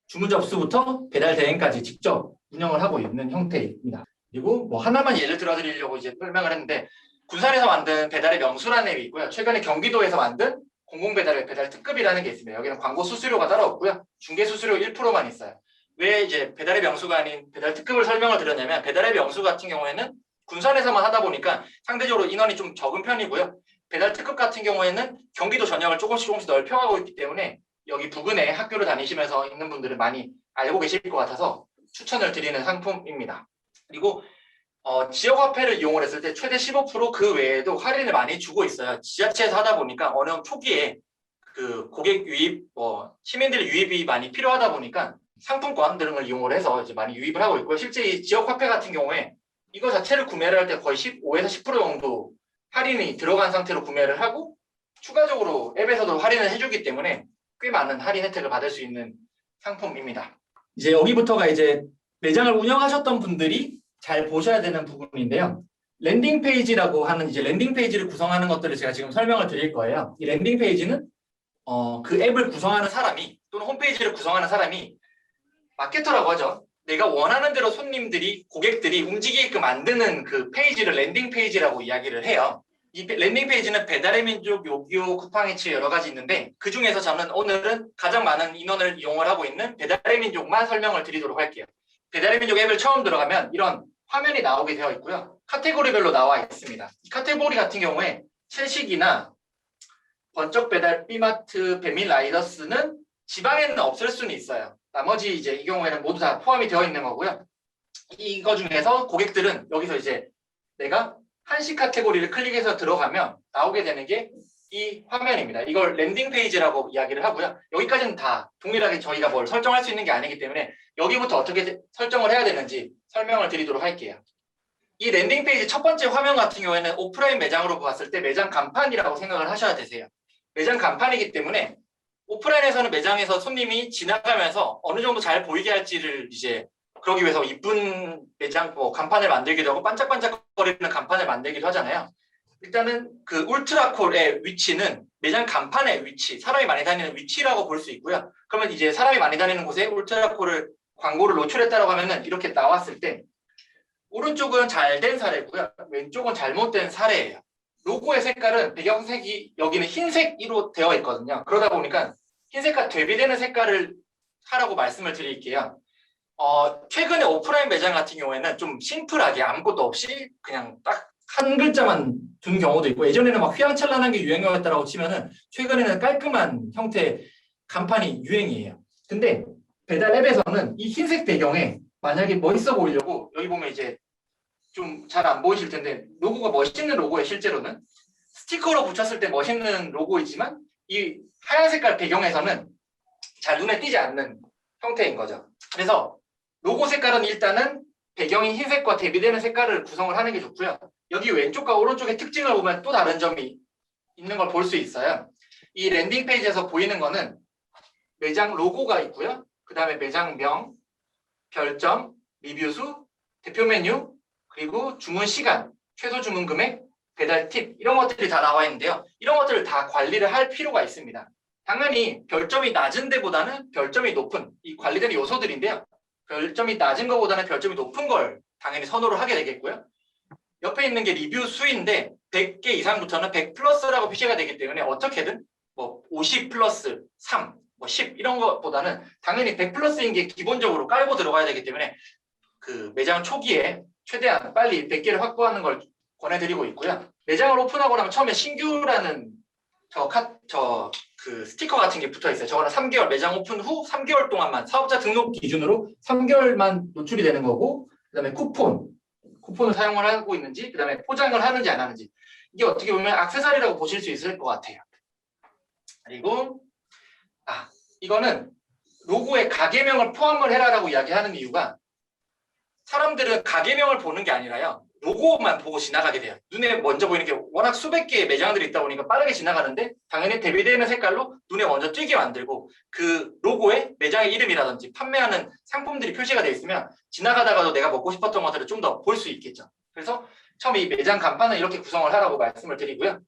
주문 접수부터 배달 대행까지 직접 운영을 하고 있는 형태입니다. 그리고 뭐 하나만 예를 들어드리려고 이제 설명을 했는데, 군산에서 만든 배달의 명수라는 앱이 있고요. 최근에 경기도에서 만든 공공배달의 배달 특급이라는 게 있습니다. 여기는 광고 수수료가 따로 없고요. 중개 수수료 1%만 있어요. 왜 이제 배달의 명수가 아닌 배달 특급을 설명을 드렸냐면, 배달의 명수 같은 경우에는 군산에서만 하다 보니까 상대적으로 인원이 좀 적은 편이고요. 배달 특급 같은 경우에는 경기도 전역을 조금씩 넓혀가고 있기 때문에 여기 부근에 학교를 다니시면서 있는 분들은 많이 알고 계실 것 같아서 추천을 드리는 상품입니다. 그리고 지역화폐를 이용을 했을 때 최대 15% 그 외에도 할인을 많이 주고 있어요. 지자체에서 하다 보니까 어느 초기에 그 고객 유입, 시민들 유입이 많이 필요하다 보니까 상품권 등을 이용을 해서 이제 많이 유입을 하고 있고요. 실제 이 지역화폐 같은 경우에 이거 자체를 구매를 할 때 거의 15에서 10% 정도 할인이 들어간 상태로 구매를 하고 추가적으로 앱에서도 할인을 해주기 때문에 꽤 많은 할인 혜택을 받을 수 있는 상품입니다. 이제 여기부터가 이제 매장을 운영하셨던 분들이 잘 보셔야 되는 부분인데요. 랜딩 페이지라고 하는 이제 랜딩 페이지를 구성하는 것들을 제가 지금 설명을 드릴 거예요. 이 랜딩 페이지는 그 앱을 구성하는 사람이 또는 홈페이지를 구성하는 사람이 마케터라고 하죠. 내가 원하는 대로 손님들이, 고객들이 움직이게끔 만드는 그 페이지를 랜딩 페이지라고 이야기를 해요. 이 랜딩 페이지는 배달의 민족, 요기요, 쿠팡이츠 여러 가지 있는데 그 중에서 저는 오늘은 가장 많은 인원을 이용을 하고 있는 배달의 민족만 설명을 드리도록 할게요. 배달의 민족 앱을 처음 들어가면 이런 화면이 나오게 되어 있고요. 카테고리별로 나와 있습니다. 이 카테고리 같은 경우에 채식이나 번쩍 배달, B마트, 배민 라이더스는 지방에는 없을 수는 있어요. 나머지 이제 이 경우에는 모두 다 포함이 되어 있는 거고요. 이거 중에서 고객들은 여기서 이제 내가 한시 카테고리를 클릭해서 들어가면 나오게 되는 게 이 화면입니다. 이걸 랜딩 페이지라고 이야기를 하고요. 여기까지는 다 동일하게 저희가 뭘 설정할 수 있는 게 아니기 때문에 여기부터 어떻게 설정을 해야 되는지 설명을 드리도록 할게요. 이 랜딩 페이지 첫 번째 화면 같은 경우에는 오프라인 매장으로 봤을 때 매장 간판이라고 생각을 하셔야 되세요. 매장 간판이기 때문에 오프라인에서는 매장에서 손님이 지나가면서 어느 정도 잘 보이게 할지를 이제 그러기 위해서 이쁜 매장 간판을 만들기도 하고 반짝반짝거리는 간판을 만들기도 하잖아요. 일단은 그 울트라콜의 위치는 매장 간판의 위치, 사람이 많이 다니는 위치라고 볼 수 있고요. 그러면 이제 사람이 많이 다니는 곳에 울트라콜을 광고를 노출했다고 하면은 이렇게 나왔을 때 오른쪽은 잘 된 사례고요. 왼쪽은 잘못된 사례예요. 로고의 색깔은 배경색이 여기는 흰색으로 되어 있거든요. 그러다 보니까 흰색과 대비되는 색깔을 하라고 말씀을 드릴게요. 최근에 오프라인 매장 같은 경우에는 좀 심플하게 아무것도 없이 그냥 딱 한 글자만 둔 경우도 있고 예전에는 막 휘황찬란한 게 유행이었다라고 치면은 최근에는 깔끔한 형태의 간판이 유행이에요. 근데 배달 앱에서는 이 흰색 배경에 만약에 멋있어 보이려고 여기 보면 이제 좀 잘 안 보이실 텐데 로고가 멋있는 로고예요. 실제로는 스티커로 붙였을 때 멋있는 로고이지만 이 하얀 색깔 배경에서는 잘 눈에 띄지 않는 형태인 거죠. 그래서 로고 색깔은 일단은 배경이 흰색과 대비되는 색깔을 구성을 하는 게 좋고요. 여기 왼쪽과 오른쪽의 특징을 보면 또 다른 점이 있는 걸 볼 수 있어요. 이 랜딩 페이지에서 보이는 거는 매장 로고가 있고요. 그 다음에 매장명, 별점, 리뷰수, 대표 메뉴, 그리고 주문 시간, 최소 주문 금액, 배달 팁 이런 것들이 다 나와 있는데요. 이런 것들을 다 관리를 할 필요가 있습니다. 당연히 별점이 낮은 데보다는 별점이 높은 이 관리되는 요소들인데요. 별점이 낮은 것보다는 별점이 높은 걸 당연히 선호를 하게 되겠고요. 옆에 있는 게 리뷰 수인데 100개 이상부터는 100 플러스라고 표시가 되기 때문에 어떻게든 뭐 50 플러스 3, 뭐 10 이런 것보다는 당연히 100 플러스인 게 기본적으로 깔고 들어가야 되기 때문에 그 매장 초기에 최대한 빨리 100개를 확보하는 걸 권해드리고 있고요. 매장을 오픈하고 나면 처음에 신규라는 그 스티커 같은 게 붙어 있어요. 저거는 3개월 매장 오픈 후 3개월 동안만 사업자 등록 기준으로 3개월만 노출이 되는 거고 그다음에 쿠폰을 사용을 하고 있는지 그다음에 포장을 하는지 안 하는지 이게 어떻게 보면 액세서리라고 보실 수 있을 것 같아요. 그리고 이거는 로고에 가게명을 포함을 해라라고 이야기하는 이유가 사람들은 가게명을 보는 게 아니라요. 로고만 보고 지나가게 돼요. 눈에 먼저 보이는 게 워낙 수백 개의 매장들이 있다 보니까 빠르게 지나가는데 당연히 대비되는 색깔로 눈에 먼저 띄게 만들고 그 로고에 매장의 이름이라든지 판매하는 상품들이 표시가 되어 있으면 지나가다가도 내가 먹고 싶었던 것들을 좀 더 볼 수 있겠죠. 그래서 처음 이 매장 간판은 이렇게 구성을 하라고 말씀을 드리고요.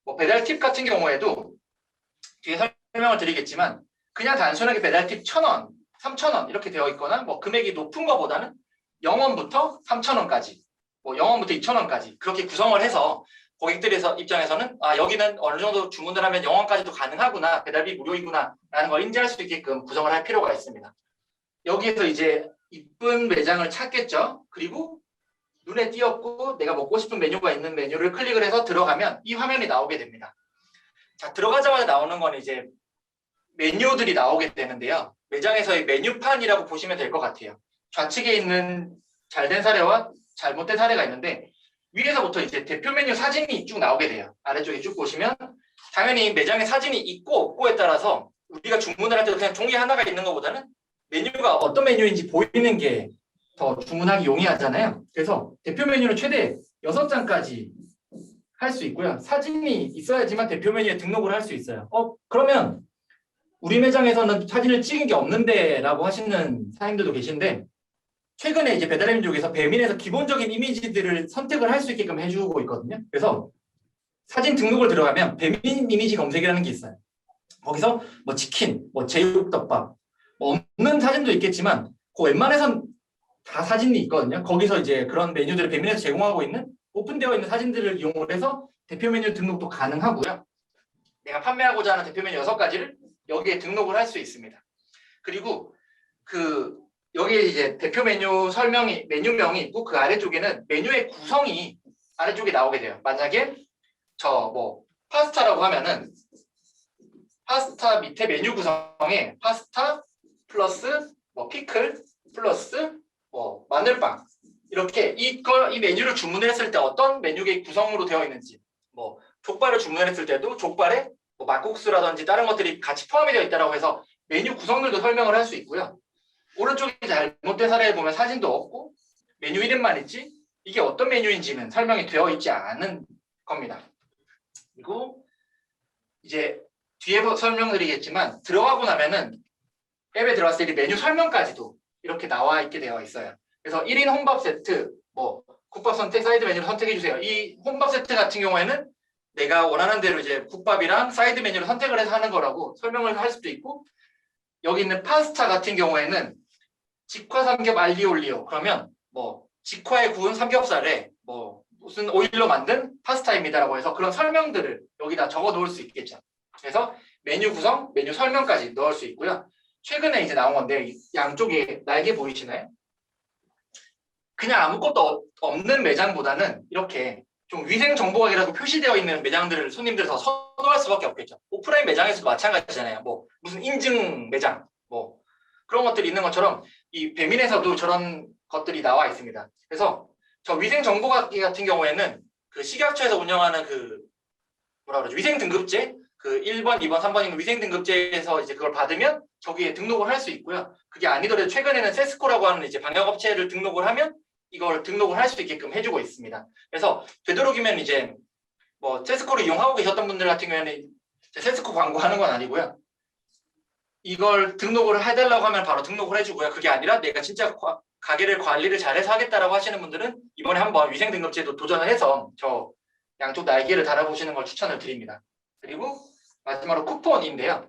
뭐 배달 팁 같은 경우에도 뒤에 설명을 드리겠지만 그냥 단순하게 배달 팁 1,000원, 3,000원 이렇게 되어 있거나 뭐 금액이 높은 것보다는 0원부터 3,000원까지 뭐 0원부터 2,000원까지 그렇게 구성을 해서 고객들의 입장에서는 여기는 어느 정도 주문을 하면 0원까지도 가능하구나 배달비 무료이구나 라는 걸 인지할 수 있게끔 구성을 할 필요가 있습니다. 여기에서 이제 이쁜 매장을 찾겠죠. 그리고 눈에 띄었고 내가 먹고 싶은 메뉴가 있는 메뉴를 클릭을 해서 들어가면 이 화면이 나오게 됩니다. 자, 들어가자마자 나오는 건 이제 메뉴들이 나오게 되는데요. 매장에서의 메뉴판이라고 보시면 될 것 같아요. 좌측에 있는 잘된 사례와 잘못된 사례가 있는데 위에서부터 이제 대표 메뉴 사진이 쭉 나오게 돼요. 아래쪽에 쭉 보시면 당연히 매장에 사진이 있고 없고에 따라서 우리가 주문을 할 때 그냥 종이 하나가 있는 것보다는 메뉴가 어떤 메뉴인지 보이는 게 더 주문하기 용이하잖아요. 그래서 대표 메뉴는 최대 6장까지 할 수 있고요. 사진이 있어야지만 대표 메뉴에 등록을 할 수 있어요. 그러면 우리 매장에서는 사진을 찍은 게 없는데 라고 하시는 사장님들도 계신데 최근에 이제 배달앱 쪽에서 배민에서 기본적인 이미지들을 선택을 할 수 있게끔 해주고 있거든요. 그래서 사진 등록을 들어가면 배민 이미지 검색이라는 게 있어요. 거기서 뭐 치킨, 뭐 제육덮밥, 뭐 없는 사진도 있겠지만 그 웬만해선 다 사진이 있거든요. 거기서 이제 그런 메뉴들을 배민에서 제공하고 있는 오픈되어 있는 사진들을 이용을 해서 대표 메뉴 등록도 가능하고요. 내가 판매하고자 하는 대표 메뉴 6가지를 여기에 등록을 할 수 있습니다. 그리고 여기에 이제 대표 메뉴 설명이 메뉴명이 있고 그 아래쪽에는 메뉴의 구성이 아래쪽에 나오게 돼요. 만약에 파스타라고 하면은 파스타 밑에 메뉴 구성에 파스타 플러스 뭐 피클 플러스 뭐 마늘빵 이렇게 이 메뉴를 주문을 했을 때 어떤 메뉴의 구성으로 되어 있는지, 뭐 족발을 주문했을 때도 족발에 뭐 막국수라든지 다른 것들이 같이 포함이 되어 있다고 해서 메뉴 구성들도 설명을 할 수 있고요. 오른쪽에 잘못된 사례에 보면 사진도 없고 메뉴 이름만 있지 이게 어떤 메뉴인지는 설명이 되어 있지 않은 겁니다. 그리고 이제 뒤에 설명드리겠지만 들어가고 나면은 앱에 들어갔을 때 메뉴 설명까지도 이렇게 나와 있게 되어 있어요. 그래서 1인 혼밥 세트, 뭐 국밥 선택, 사이드 메뉴를 선택해 주세요. 이 혼밥 세트 같은 경우에는 내가 원하는 대로 이제 국밥이랑 사이드 메뉴를 선택을 해서 하는 거라고 설명을 할 수도 있고, 여기 있는 파스타 같은 경우에는 직화 삼겹 알리올리오, 그러면 뭐 직화에 구운 삼겹살에 뭐 무슨 오일로 만든 파스타입니다라고 해서 그런 설명들을 여기다 적어 놓을 수 있겠죠. 그래서 메뉴 구성, 메뉴 설명까지 넣을 수 있고요. 최근에 이제 나온 건데 양쪽에 날개 보이시나요? 그냥 아무것도 없는 매장보다는 이렇게 좀 위생 정보각이라고 표시되어 있는 매장들을 손님들 더 선호할 수밖에 없겠죠. 오프라인 매장에서도 마찬가지잖아요. 뭐 무슨 인증 매장, 뭐 그런 것들이 있는 것처럼 이 배민에서도 저런 것들이 나와 있습니다. 그래서 저 위생 정보각 같은 경우에는 그 식약처에서 운영하는 그 뭐라 그러죠? 위생 등급제, 그 1번, 2번, 3번 있는 위생 등급제에서 이제 그걸 받으면 저기에 등록을 할 수 있고요. 그게 아니더라도 최근에는 세스코라고 하는 이제 방역업체를 등록을 하면 이걸 등록을 할 수 있게끔 해주고 있습니다. 그래서 되도록이면 이제 뭐 세스코를 이용하고 계셨던 분들 같은 경우에는 세스코 광고하는 건 아니고요. 이걸 등록을 해달라고 하면 바로 등록을 해주고요. 그게 아니라 내가 진짜 가게를 관리를 잘해서 하겠다라고 하시는 분들은 이번에 한번 위생 등급제도 도전을 해서 저 양쪽 날개를 달아보시는 걸 추천을 드립니다. 그리고 마지막으로 쿠폰인데요.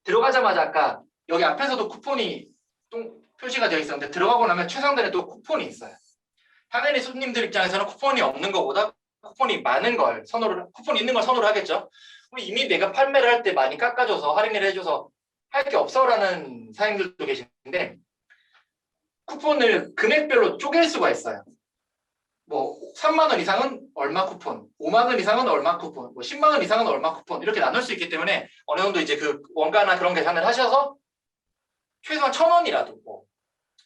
들어가자마자 아까 여기 앞에서도 쿠폰이 표시가 되어 있었는데 들어가고 나면 최상단에 또 쿠폰이 있어요. 당연히 손님들 입장에서는 쿠폰이 없는 것보다 쿠폰이 많은 걸 쿠폰 있는 걸 선호를 하겠죠. 이미 내가 판매를 할 때 많이 깎아줘서 할인을 해줘서 할 게 없어라는 사장님들도 계시는데 쿠폰을 금액별로 쪼갤 수가 있어요. 뭐 3만 원 이상은 얼마 쿠폰, 5만 원 이상은 얼마 쿠폰, 뭐 10만 원 이상은 얼마 쿠폰 이렇게 나눌 수 있기 때문에 어느 정도 이제 그 원가나 그런 계산을 하셔서 최소한 1,000원이라도 뭐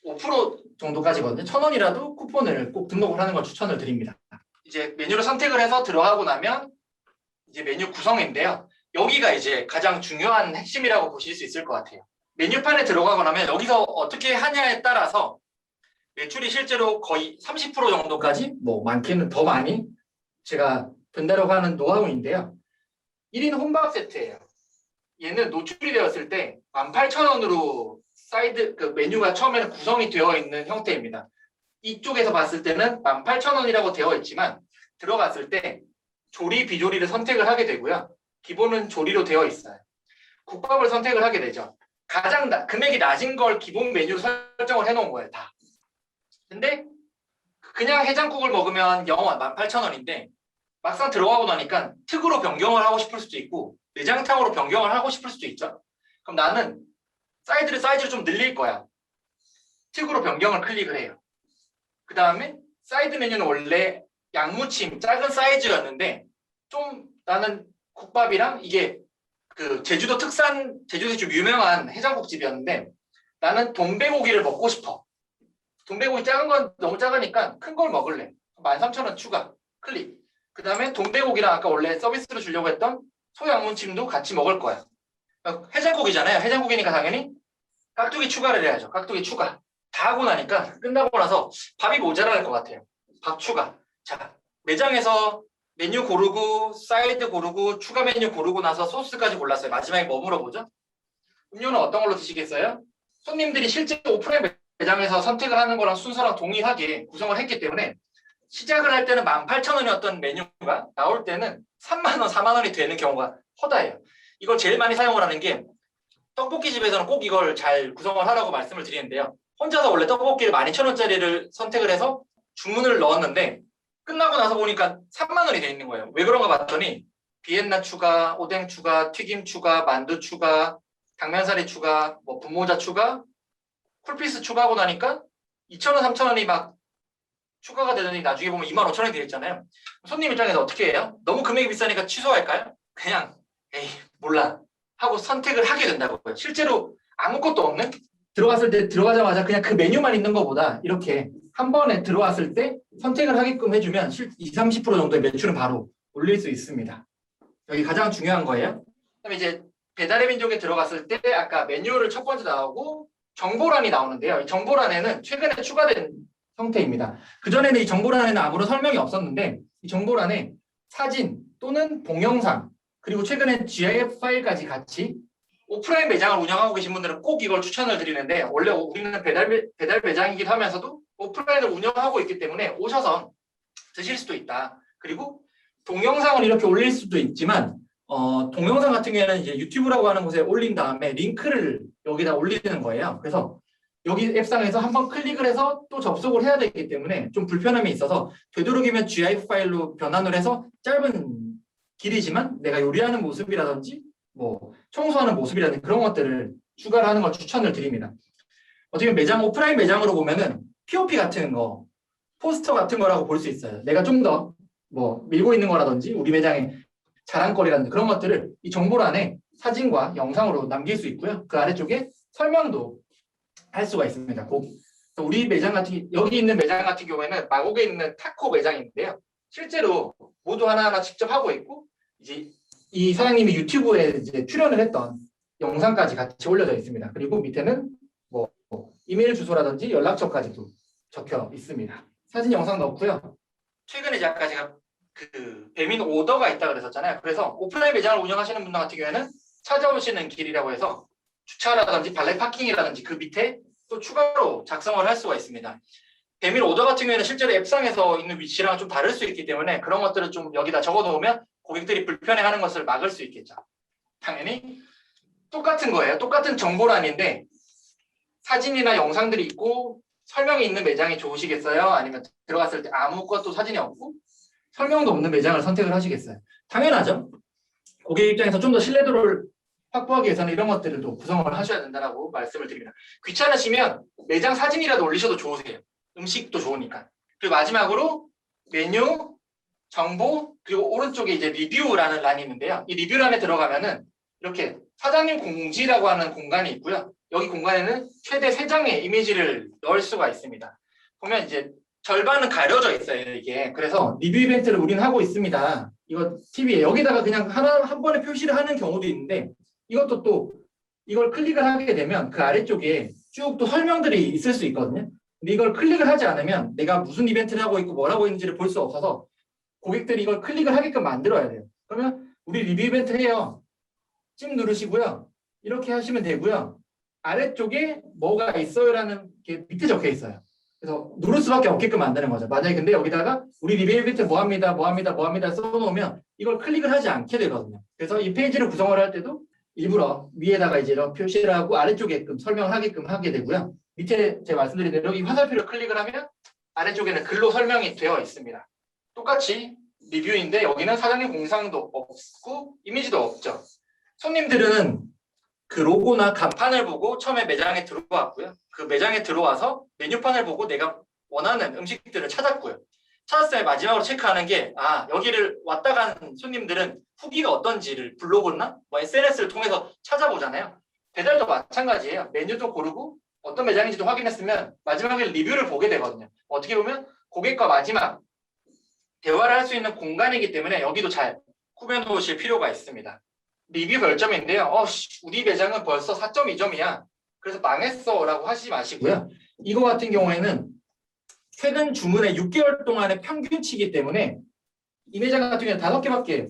5% 정도까지거든요. 1,000원이라도 쿠폰을 꼭 등록을 하는 걸 추천을 드립니다. 이제 메뉴를 선택을 해서 들어가고 나면 이제 메뉴 구성인데요. 여기가 이제 가장 중요한 핵심이라고 보실 수 있을 것 같아요. 메뉴판에 들어가고 나면 여기서 어떻게 하냐에 따라서 매출이 실제로 거의 30% 정도까지 뭐 많게는 더 많이 제가 된다라고 하는 노하우인데요. 1인 혼밥 세트예요. 얘는 노출이 되었을 때 18,000원으로 사이드 그 메뉴가 처음에는 구성이 되어 있는 형태입니다. 이쪽에서 봤을 때는 18,000원이라고 되어 있지만 들어갔을 때 조리 비조리를 선택을 하게 되고요. 기본은 조리로 되어 있어요. 국밥을 선택을 하게 되죠. 가장 금액이 낮은 걸 기본 메뉴 설정을 해놓은 거예요. 다. 근데 그냥 해장국을 먹으면 영원 18,000원인데 막상 들어가고 나니까 특으로 변경을 하고 싶을 수도 있고 내장탕으로 변경을 하고 싶을 수도 있죠. 그럼 나는 사이즈를 좀 늘릴 거야. 특으로 변경을 클릭을 해요. 그 다음에 사이드 메뉴는 원래 양무침 작은 사이즈였는데 좀 나는 국밥이랑 이게 그 제주도 특산 제주도에서 좀 유명한 해장국집이었는데 나는 돈베고기를 먹고 싶어. 돈베고기 작은 건 너무 작으니까 큰 걸 먹을래. 13,000원 추가 클릭. 그 다음에 돈베고기랑 아까 원래 서비스로 주려고 했던 소양무침도 같이 먹을 거야. 해장국이잖아요. 해장국이니까 당연히 깍두기 추가를 해야죠. 깍두기 추가. 다 하고 나니까 끝나고 나서 밥이 모자랄 것 같아요. 밥 추가. 자, 매장에서 메뉴 고르고 사이드 고르고 추가 메뉴 고르고 나서 소스까지 골랐어요. 마지막에 뭐 물어보죠? 음료는 어떤 걸로 드시겠어요? 손님들이 실제 오프라인 매장에서 선택을 하는 거랑 순서랑 동일하게 구성을 했기 때문에 시작을 할 때는 18,000원이었던 메뉴가 나올 때는 3만 원, 4만 원이 되는 경우가 허다해요. 이걸 제일 많이 사용을 하는 게 떡볶이집에서는 꼭 이걸 잘 구성을 하라고 말씀을 드리는데요. 혼자서 원래 떡볶이를 12,000원짜리를 선택을 해서 주문을 넣었는데 끝나고 나서 보니까 3만 원이 돼 있는 거예요. 왜 그런가 봤더니 비엔나 추가, 오뎅 추가, 튀김 추가, 만두 추가, 당면사리 추가, 뭐 분모자 추가, 쿨피스 추가하고 나니까 2,000원, 3,000원이 막 추가가 되더니 나중에 보면 25,000원이 되겠잖아요. 손님 입장에서 어떻게 해요? 너무 금액이 비싸니까 취소할까요? 그냥 에이 몰라 하고 선택을 하게 된다고요. 실제로 아무것도 없는 들어갔을 때 들어가자마자 그냥 그 메뉴만 있는 것보다 이렇게 한 번에 들어왔을 때 선택을 하게끔 해주면 20, 30% 정도의 매출은 바로 올릴 수 있습니다. 여기 가장 중요한 거예요. 그다음에 이제 배달의 민족에 들어갔을 때 아까 메뉴를 첫 번째 나오고 정보란이 나오는데요. 이 정보란에는 최근에 추가된 형태입니다. 그전에는 이 정보란에는 아무런 설명이 없었는데 이 정보란에 사진 또는 동영상 그리고 최근에 GIF 파일까지 같이 오프라인 매장을 운영하고 계신 분들은 꼭 이걸 추천을 드리는데 원래 우리는 배달 매장이기도 하면서도 오프라인을 운영하고 있기 때문에 오셔서 드실 수도 있다. 그리고 동영상을 이렇게 올릴 수도 있지만 동영상 같은 경우에는 이제 유튜브라고 하는 곳에 올린 다음에 링크를 여기다 올리는 거예요. 그래서 여기 앱상에서 한번 클릭을 해서 또 접속을 해야 되기 때문에 좀 불편함이 있어서 되도록이면 GIF 파일로 변환을 해서 짧은 길이지만 내가 요리하는 모습이라든지 뭐 청소하는 모습이라든지 그런 것들을 추가를 하는 걸 추천을 드립니다. 어떻게 매장 오프라인 매장으로 보면은 POP 같은 거, 포스터 같은 거라고 볼 수 있어요. 내가 좀 더 뭐 밀고 있는 거라든지 우리 매장의 자랑거리라든지 그런 것들을 이 정보란에 사진과 영상으로 남길 수 있고요. 그 아래쪽에 설명도 할 수가 있습니다. 우리 매장 같은 여기 있는 매장 같은 경우에는 마곡에 있는 타코 매장인데요. 실제로 모두 하나하나 직접 하고 있고 이제 이 사장님이 유튜브에 이제 출연을 했던 영상까지 같이 올려져 있습니다. 그리고 밑에는 뭐 이메일 주소라든지 연락처까지도 적혀 있습니다. 사진 영상 넣고요. 최근에 이제 아까 제가 그 배민 오더가 있다 그랬었잖아요. 그래서 오프라인 매장을 운영하시는 분들 같은 경우에는 찾아오시는 길이라고 해서 주차라든지 발레 파킹이라든지 그 밑에 또 추가로 작성을 할 수가 있습니다. 배민 오더 같은 경우에는 실제로 앱상에서 있는 위치랑 좀 다를 수 있기 때문에 그런 것들을 좀 여기다 적어 놓으면 고객들이 불편해하는 것을 막을 수 있겠죠. 당연히 똑같은 거예요. 똑같은 정보란인데 사진이나 영상들이 있고 설명이 있는 매장이 좋으시겠어요? 아니면 들어갔을 때 아무것도 사진이 없고 설명도 없는 매장을 선택을 하시겠어요? 당연하죠. 고객 입장에서 좀 더 신뢰도를 확보하기 위해서는 이런 것들도 구성을 하셔야 된다고 말씀을 드립니다. 귀찮으시면 매장 사진이라도 올리셔도 좋으세요. 음식도 좋으니까. 그리고 마지막으로 메뉴, 정보, 그리고 오른쪽에 이제 리뷰라는 란이 있는데요. 이 리뷰란에 들어가면은 이렇게 사장님 공지라고 하는 공간이 있고요. 여기 공간에는 최대 3장의 이미지를 넣을 수가 있습니다. 보면 이제 절반은 가려져 있어요, 이게. 그래서 리뷰 이벤트를 우리는 하고 있습니다. 이거 TV에 여기다가 그냥 한 번에 표시를 하는 경우도 있는데 이것도 또 이걸 클릭을 하게 되면 그 아래쪽에 쭉 또 설명들이 있을 수 있거든요. 근데 이걸 클릭을 하지 않으면 내가 무슨 이벤트를 하고 있고 뭘 하고 있는지를 볼 수 없어서 고객들이 이걸 클릭을 하게끔 만들어야 돼요. 그러면 우리 리뷰 이벤트 해요. 찜 누르시고요. 이렇게 하시면 되고요. 아래쪽에 뭐가 있어요라는 게 밑에 적혀 있어요. 그래서 누를 수밖에 없게끔 만드는 거죠. 만약에 근데 여기다가 우리 리뷰 이벤트 뭐 합니다 써놓으면 이걸 클릭을 하지 않게 되거든요. 그래서 이 페이지를 구성을 할 때도 일부러 위에다가 이제 이런 표시를 하고 아래쪽에끔 설명을 하게끔 하게 되고요. 밑에 제가 말씀드린 대로 여기 화살표를 클릭을 하면 아래쪽에는 글로 설명이 되어 있습니다. 똑같이 리뷰인데 여기는 사장님 공상도 없고 이미지도 없죠. 손님들은 그 로고나 간판을 보고 처음에 매장에 들어왔고요. 그 매장에 들어와서 메뉴판을 보고 내가 원하는 음식들을 찾았고요. 찾았을 때 마지막으로 체크하는 게 여기를 왔다 간 손님들은 후기가 어떤지를 블로그나 뭐 SNS를 통해서 찾아보잖아요. 배달도 마찬가지예요. 메뉴도 고르고 어떤 매장인지도 확인했으면 마지막에 리뷰를 보게 되거든요. 어떻게 보면 고객과 마지막 대화를 할 수 있는 공간이기 때문에 여기도 잘 꾸며놓으실 필요가 있습니다. 리뷰 별점인데요. 우리 매장은 벌써 4.2점이야. 그래서 망했어 라고 하시지 마시고요. 이거 같은 경우에는 최근 주문의 6개월 동안의 평균치이기 때문에 이 매장 같은 경우는 5개밖에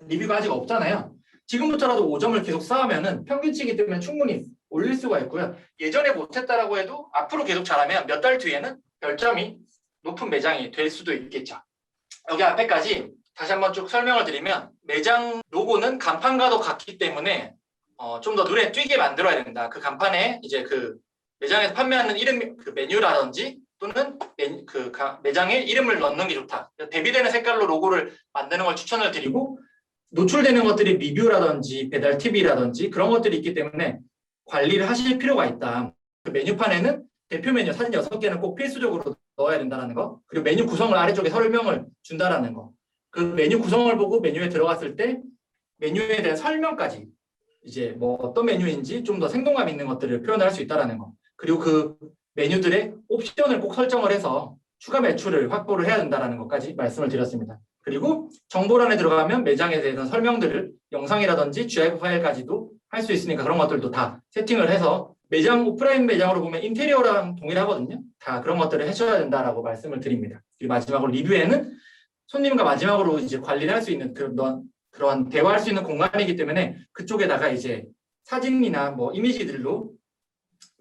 리뷰가 아직 없잖아요. 지금부터라도 5점을 계속 쌓으면은 평균치이기 때문에 충분히 올릴 수가 있고요. 예전에 못했다라고 해도 앞으로 계속 잘하면 몇 달 뒤에는 별점이 높은 매장이 될 수도 있겠죠. 여기 앞에까지 다시 한번 쭉 설명을 드리면 매장 로고는 간판과도 같기 때문에 좀 더 눈에 띄게 만들어야 된다. 그 간판에 이제 그 매장에서 판매하는 이름, 그 메뉴라든지 또는 매장의 이름을 넣는 게 좋다. 대비되는 색깔로 로고를 만드는 걸 추천을 드리고 노출되는 것들이 리뷰라든지 배달 팁이라든지 그런 것들이 있기 때문에 관리를 하실 필요가 있다. 그 메뉴판에는 대표 메뉴 사진 6개는 꼭 필수적으로 넣어야 된다는 거. 그리고 메뉴 구성을 아래쪽에 설명을 준다라는 거. 그 메뉴 구성을 보고 메뉴에 들어갔을 때 메뉴에 대한 설명까지 이제 뭐 어떤 메뉴인지 좀 더 생동감 있는 것들을 표현할 수 있다라는 거. 그리고 그 메뉴들의 옵션을 꼭 설정을 해서 추가 매출을 확보를 해야 된다는 것까지 말씀을 드렸습니다. 그리고 정보란에 들어가면 매장에 대해서 설명들을 영상이라든지 GIF 파일까지도 할 수 있으니까 그런 것들도 다 세팅을 해서 매장, 오프라인 매장으로 보면 인테리어랑 동일하거든요. 다 그런 것들을 해줘야 된다라고 말씀을 드립니다. 그리고 마지막으로 리뷰에는 손님과 마지막으로 이제 관리를 할 수 있는 그런 대화할 수 있는 공간이기 때문에 그쪽에다가 이제 사진이나 뭐 이미지들로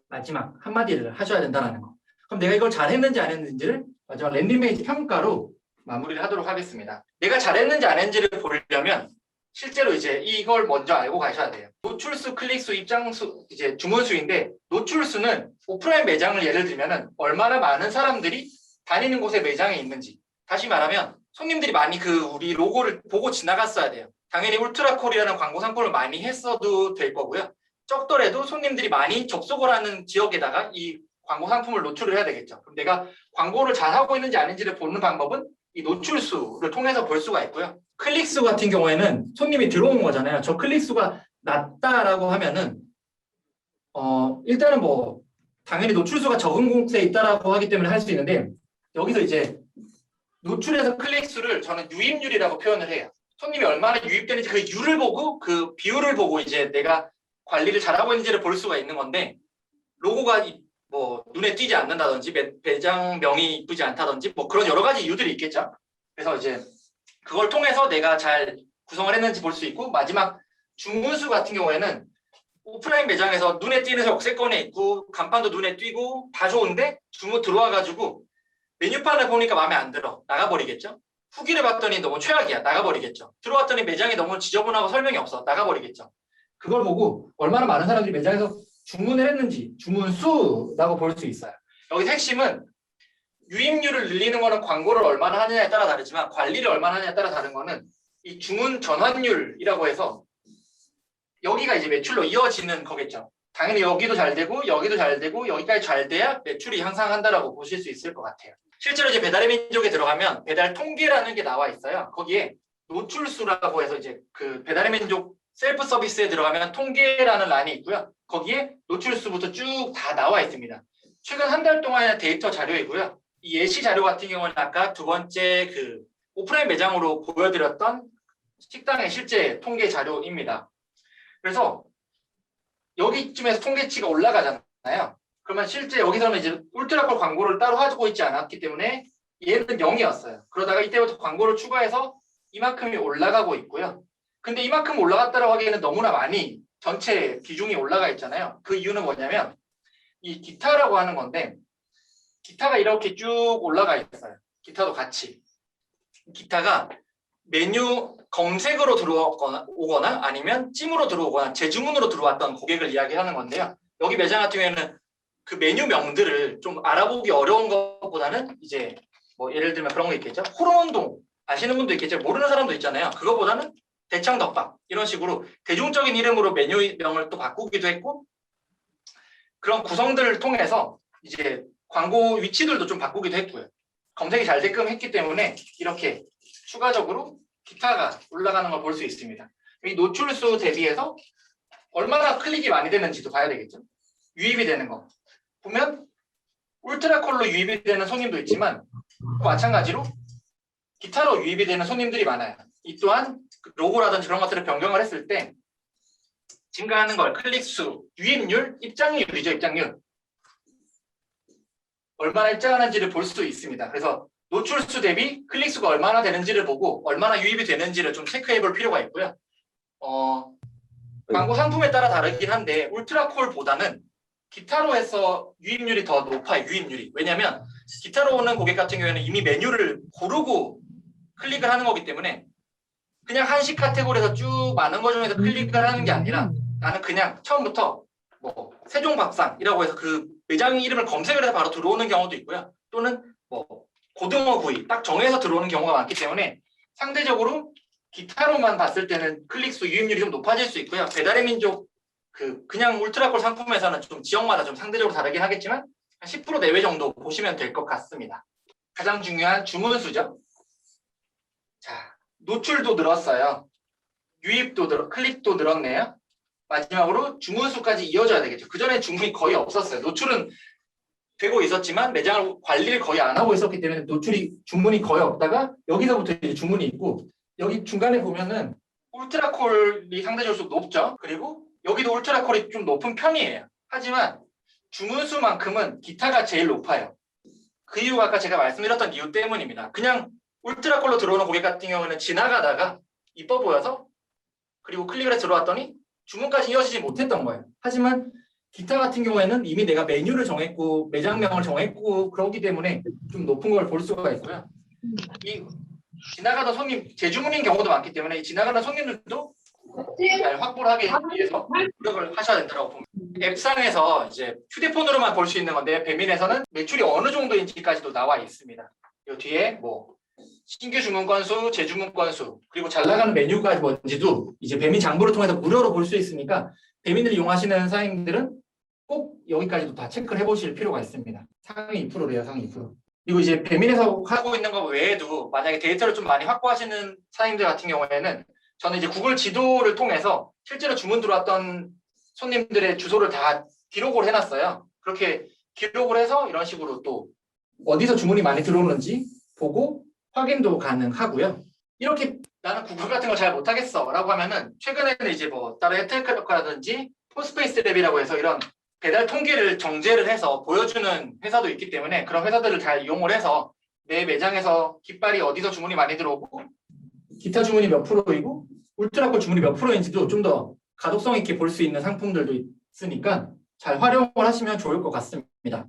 마지막 한마디를 하셔야 된다는 거. 그럼 내가 이걸 잘했는지 안 했는지를 마지막 랜딩 페이지 평가로 마무리를 하도록 하겠습니다. 내가 잘했는지 안 했는지를 보려면 실제로 이제 이걸 먼저 알고 가셔야 돼요. 노출수, 클릭수, 입장수, 이제 주문수인데 노출수는 오프라인 매장을 예를 들면은 얼마나 많은 사람들이 다니는 곳에 매장에 있는지. 다시 말하면 손님들이 많이 우리 로고를 보고 지나갔어야 돼요. 당연히 울트라콜이라는 광고 상품을 많이 했어도 될 거고요. 적더라도 손님들이 많이 접속을 하는 지역에다가 이 광고 상품을 노출을 해야 되겠죠. 그럼 내가 광고를 잘 하고 있는지 아닌지를 보는 방법은 이 노출수를 통해서 볼 수가 있고요. 클릭수 같은 경우에는 손님이 들어온 거잖아요. 저 클릭수가 낮다라고 하면은 일단은 뭐 당연히 노출수가 적은 곳에 있다라고 하기 때문에 할 수 있는데 여기서 이제 노출에서 클릭수를 저는 유입률이라고 표현을 해요. 손님이 얼마나 유입되는지 그 유를 보고 그 비율을 보고 이제 내가 관리를 잘하고 있는지를 볼 수가 있는 건데 로고가 뭐 눈에 띄지 않는다든지 매장명이 이쁘지 않다든지 뭐 그런 여러 가지 이유들이 있겠죠. 그래서 이제 그걸 통해서 내가 잘 구성을 했는지 볼 수 있고 마지막 주문수 같은 경우에는 오프라인 매장에서 눈에 띄는 역세권에 있고 간판도 눈에 띄고 다 좋은데 주문 들어와가지고 메뉴판을 보니까 마음에 안 들어 나가버리겠죠. 후기를 봤더니 너무 최악이야 나가버리겠죠. 들어왔더니 매장이 너무 지저분하고 설명이 없어 나가버리겠죠. 그걸 보고 얼마나 많은 사람들이 매장에서 주문을 했는지 주문수라고 볼 수 있어요. 여기서 핵심은 유입률을 늘리는 거는 광고를 얼마나 하느냐에 따라 다르지만 관리를 얼마나 하느냐에 따라 다른 거는 이 주문 전환율이라고 해서 여기가 이제 매출로 이어지는 거겠죠. 당연히 여기도 잘 되고 여기도 잘 되고 여기까지 잘 돼야 매출이 향상한다라고 보실 수 있을 것 같아요. 실제로 이제 배달의 민족에 들어가면 배달 통계라는 게 나와 있어요. 거기에 노출수라고 해서 이제 그 배달의 민족 셀프 서비스에 들어가면 통계라는 란이 있고요. 거기에 노출수부터 쭉 다 나와 있습니다. 최근 한 달 동안의 데이터 자료이고요. 이 예시 자료 같은 경우는 아까 두 번째 그 오프라인 매장으로 보여드렸던 식당의 실제 통계 자료입니다. 그래서 여기쯤에서 통계치가 올라가잖아요. 그러면 실제 여기서는 이제 울트라콜 광고를 따로 하고 있지 않았기 때문에 얘는 0이었어요. 그러다가 이때부터 광고를 추가해서 이만큼이 올라가고 있고요. 근데 이만큼 올라갔다고 하기에는 너무나 많이 전체 비중이 올라가 있잖아요. 그 이유는 뭐냐면 이 기타라고 하는 건데 기타가 이렇게 쭉 올라가 있어요. 기타도 같이. 기타가 메뉴 검색으로 들어오거나 아니면 찜으로 들어오거나 재주문으로 들어왔던 고객을 이야기하는 건데요. 여기 매장 같은 경우에는 그 메뉴명들을 좀 알아보기 어려운 것보다는 이제 뭐 예를 들면 그런 거 있겠죠. 호롱운동 아시는 분도 있겠죠. 모르는 사람도 있잖아요. 그거보다는 대창덮밥 이런 식으로 대중적인 이름으로 메뉴명을 또 바꾸기도 했고 그런 구성들을 통해서 이제 광고 위치들도 좀 바꾸기도 했고요. 검색이 잘 되게끔 했기 때문에 이렇게 추가적으로 기타가 올라가는 걸 볼 수 있습니다. 이 노출수 대비해서 얼마나 클릭이 많이 되는지도 봐야 되겠죠. 유입이 되는 거. 보면 울트라콜로 유입이 되는 손님도 있지만 마찬가지로 기타로 유입이 되는 손님들이 많아요. 이 또한 로고라든지 그런 것들을 변경을 했을 때 증가하는 걸 클릭수, 유입률, 입장률이죠. 입장률. 얼마나 입장하는지를 볼 수 있습니다. 그래서 노출수 대비 클릭수가 얼마나 되는지를 보고 얼마나 유입이 되는지를 좀 체크해 볼 필요가 있고요. 광고 상품에 따라 다르긴 한데 울트라콜보다는 기타로 해서 유입률이 더 높아요. 유입률이. 왜냐하면 기타로 오는 고객 같은 경우에는 이미 메뉴를 고르고 클릭을 하는 거기 때문에 그냥 한식 카테고리에서 쭉 많은 거 중에서 클릭을 하는 게 아니라 나는 그냥 처음부터 뭐 세종밥상이라고 해서 그 매장 이름을 검색을 해서 바로 들어오는 경우도 있고요. 또는 뭐 고등어 구이 딱 정해서 들어오는 경우가 많기 때문에 상대적으로 기타로만 봤을 때는 클릭수 유입률이 좀 높아질 수 있고요. 배달의 민족 그냥 울트라콜 상품에서는 좀 지역마다 좀 상대적으로 다르긴 하겠지만 한 10% 내외 정도 보시면 될 것 같습니다. 가장 중요한 주문수죠. 자, 노출도 늘었어요. 유입도 클릭도 늘었네요. 마지막으로 주문수까지 이어져야 되겠죠. 그 전에 주문이 거의 없었어요. 노출은 되고 있었지만 매장을 관리를 거의 안 하고 있었기 때문에 주문이 거의 없다가 여기서부터 이제 주문이 있고 여기 중간에 보면은 울트라콜이 상대적으로 높죠. 그리고 여기도 울트라콜이 좀 높은 편이에요. 하지만 주문 수만큼은 기타가 제일 높아요. 그 이유가 아까 제가 말씀드렸던 이유 때문입니다. 그냥 울트라콜로 들어오는 고객 같은 경우는 지나가다가 이뻐 보여서 그리고 클릭을 해서 들어왔더니 주문까지 이어지지 못했던 거예요. 하지만 기타 같은 경우에는 이미 내가 메뉴를 정했고 매장명을 정했고 그렇기 때문에 좀 높은 걸 볼 수가 있고요. 이 지나가던 손님, 재주문인 경우도 많기 때문에 이 지나가는 손님들도 잘 확보를 하기 위해서 노력을 하셔야 된다고 봅니다. 앱상에서 이제 휴대폰으로만 볼 수 있는 건데 배민에서는 매출이 어느 정도인지까지도 나와 있습니다. 이 뒤에 뭐 신규 주문 건수, 재주문 건수, 그리고 잘 나가는 메뉴가 뭔지도 이제 배민 장부를 통해서 무료로 볼 수 있으니까 배민을 이용하시는 사장님들은 꼭 여기까지도 다 체크를 해보실 필요가 있습니다. 상위 2%래요, 상위 2%. 그리고 이제 배민에서 하고 있는 것 외에도 만약에 데이터를 좀 많이 확보하시는 사장님들 같은 경우에는 저는 이제 구글 지도를 통해서 실제로 주문 들어왔던 손님들의 주소를 다 기록을 해놨어요. 그렇게 기록을 해서 이런 식으로 또 어디서 주문이 많이 들어오는지 보고 확인도 가능하고요. 이렇게 나는 구글 같은 걸 잘 못하겠어 라고 하면은 최근에는 이제 뭐 다른 혜택카라든지 포스페이스 랩이라고 해서 이런 배달 통계를 정제를 해서 보여주는 회사도 있기 때문에 그런 회사들을 잘 이용을 해서 내 매장에서 깃발이 어디서 주문이 많이 들어오고 기타 주문이 몇 프로이고 울트라콜 주문이 몇 프로인지도 좀 더 가독성 있게 볼 수 있는 상품들도 있으니까 잘 활용을 하시면 좋을 것 같습니다.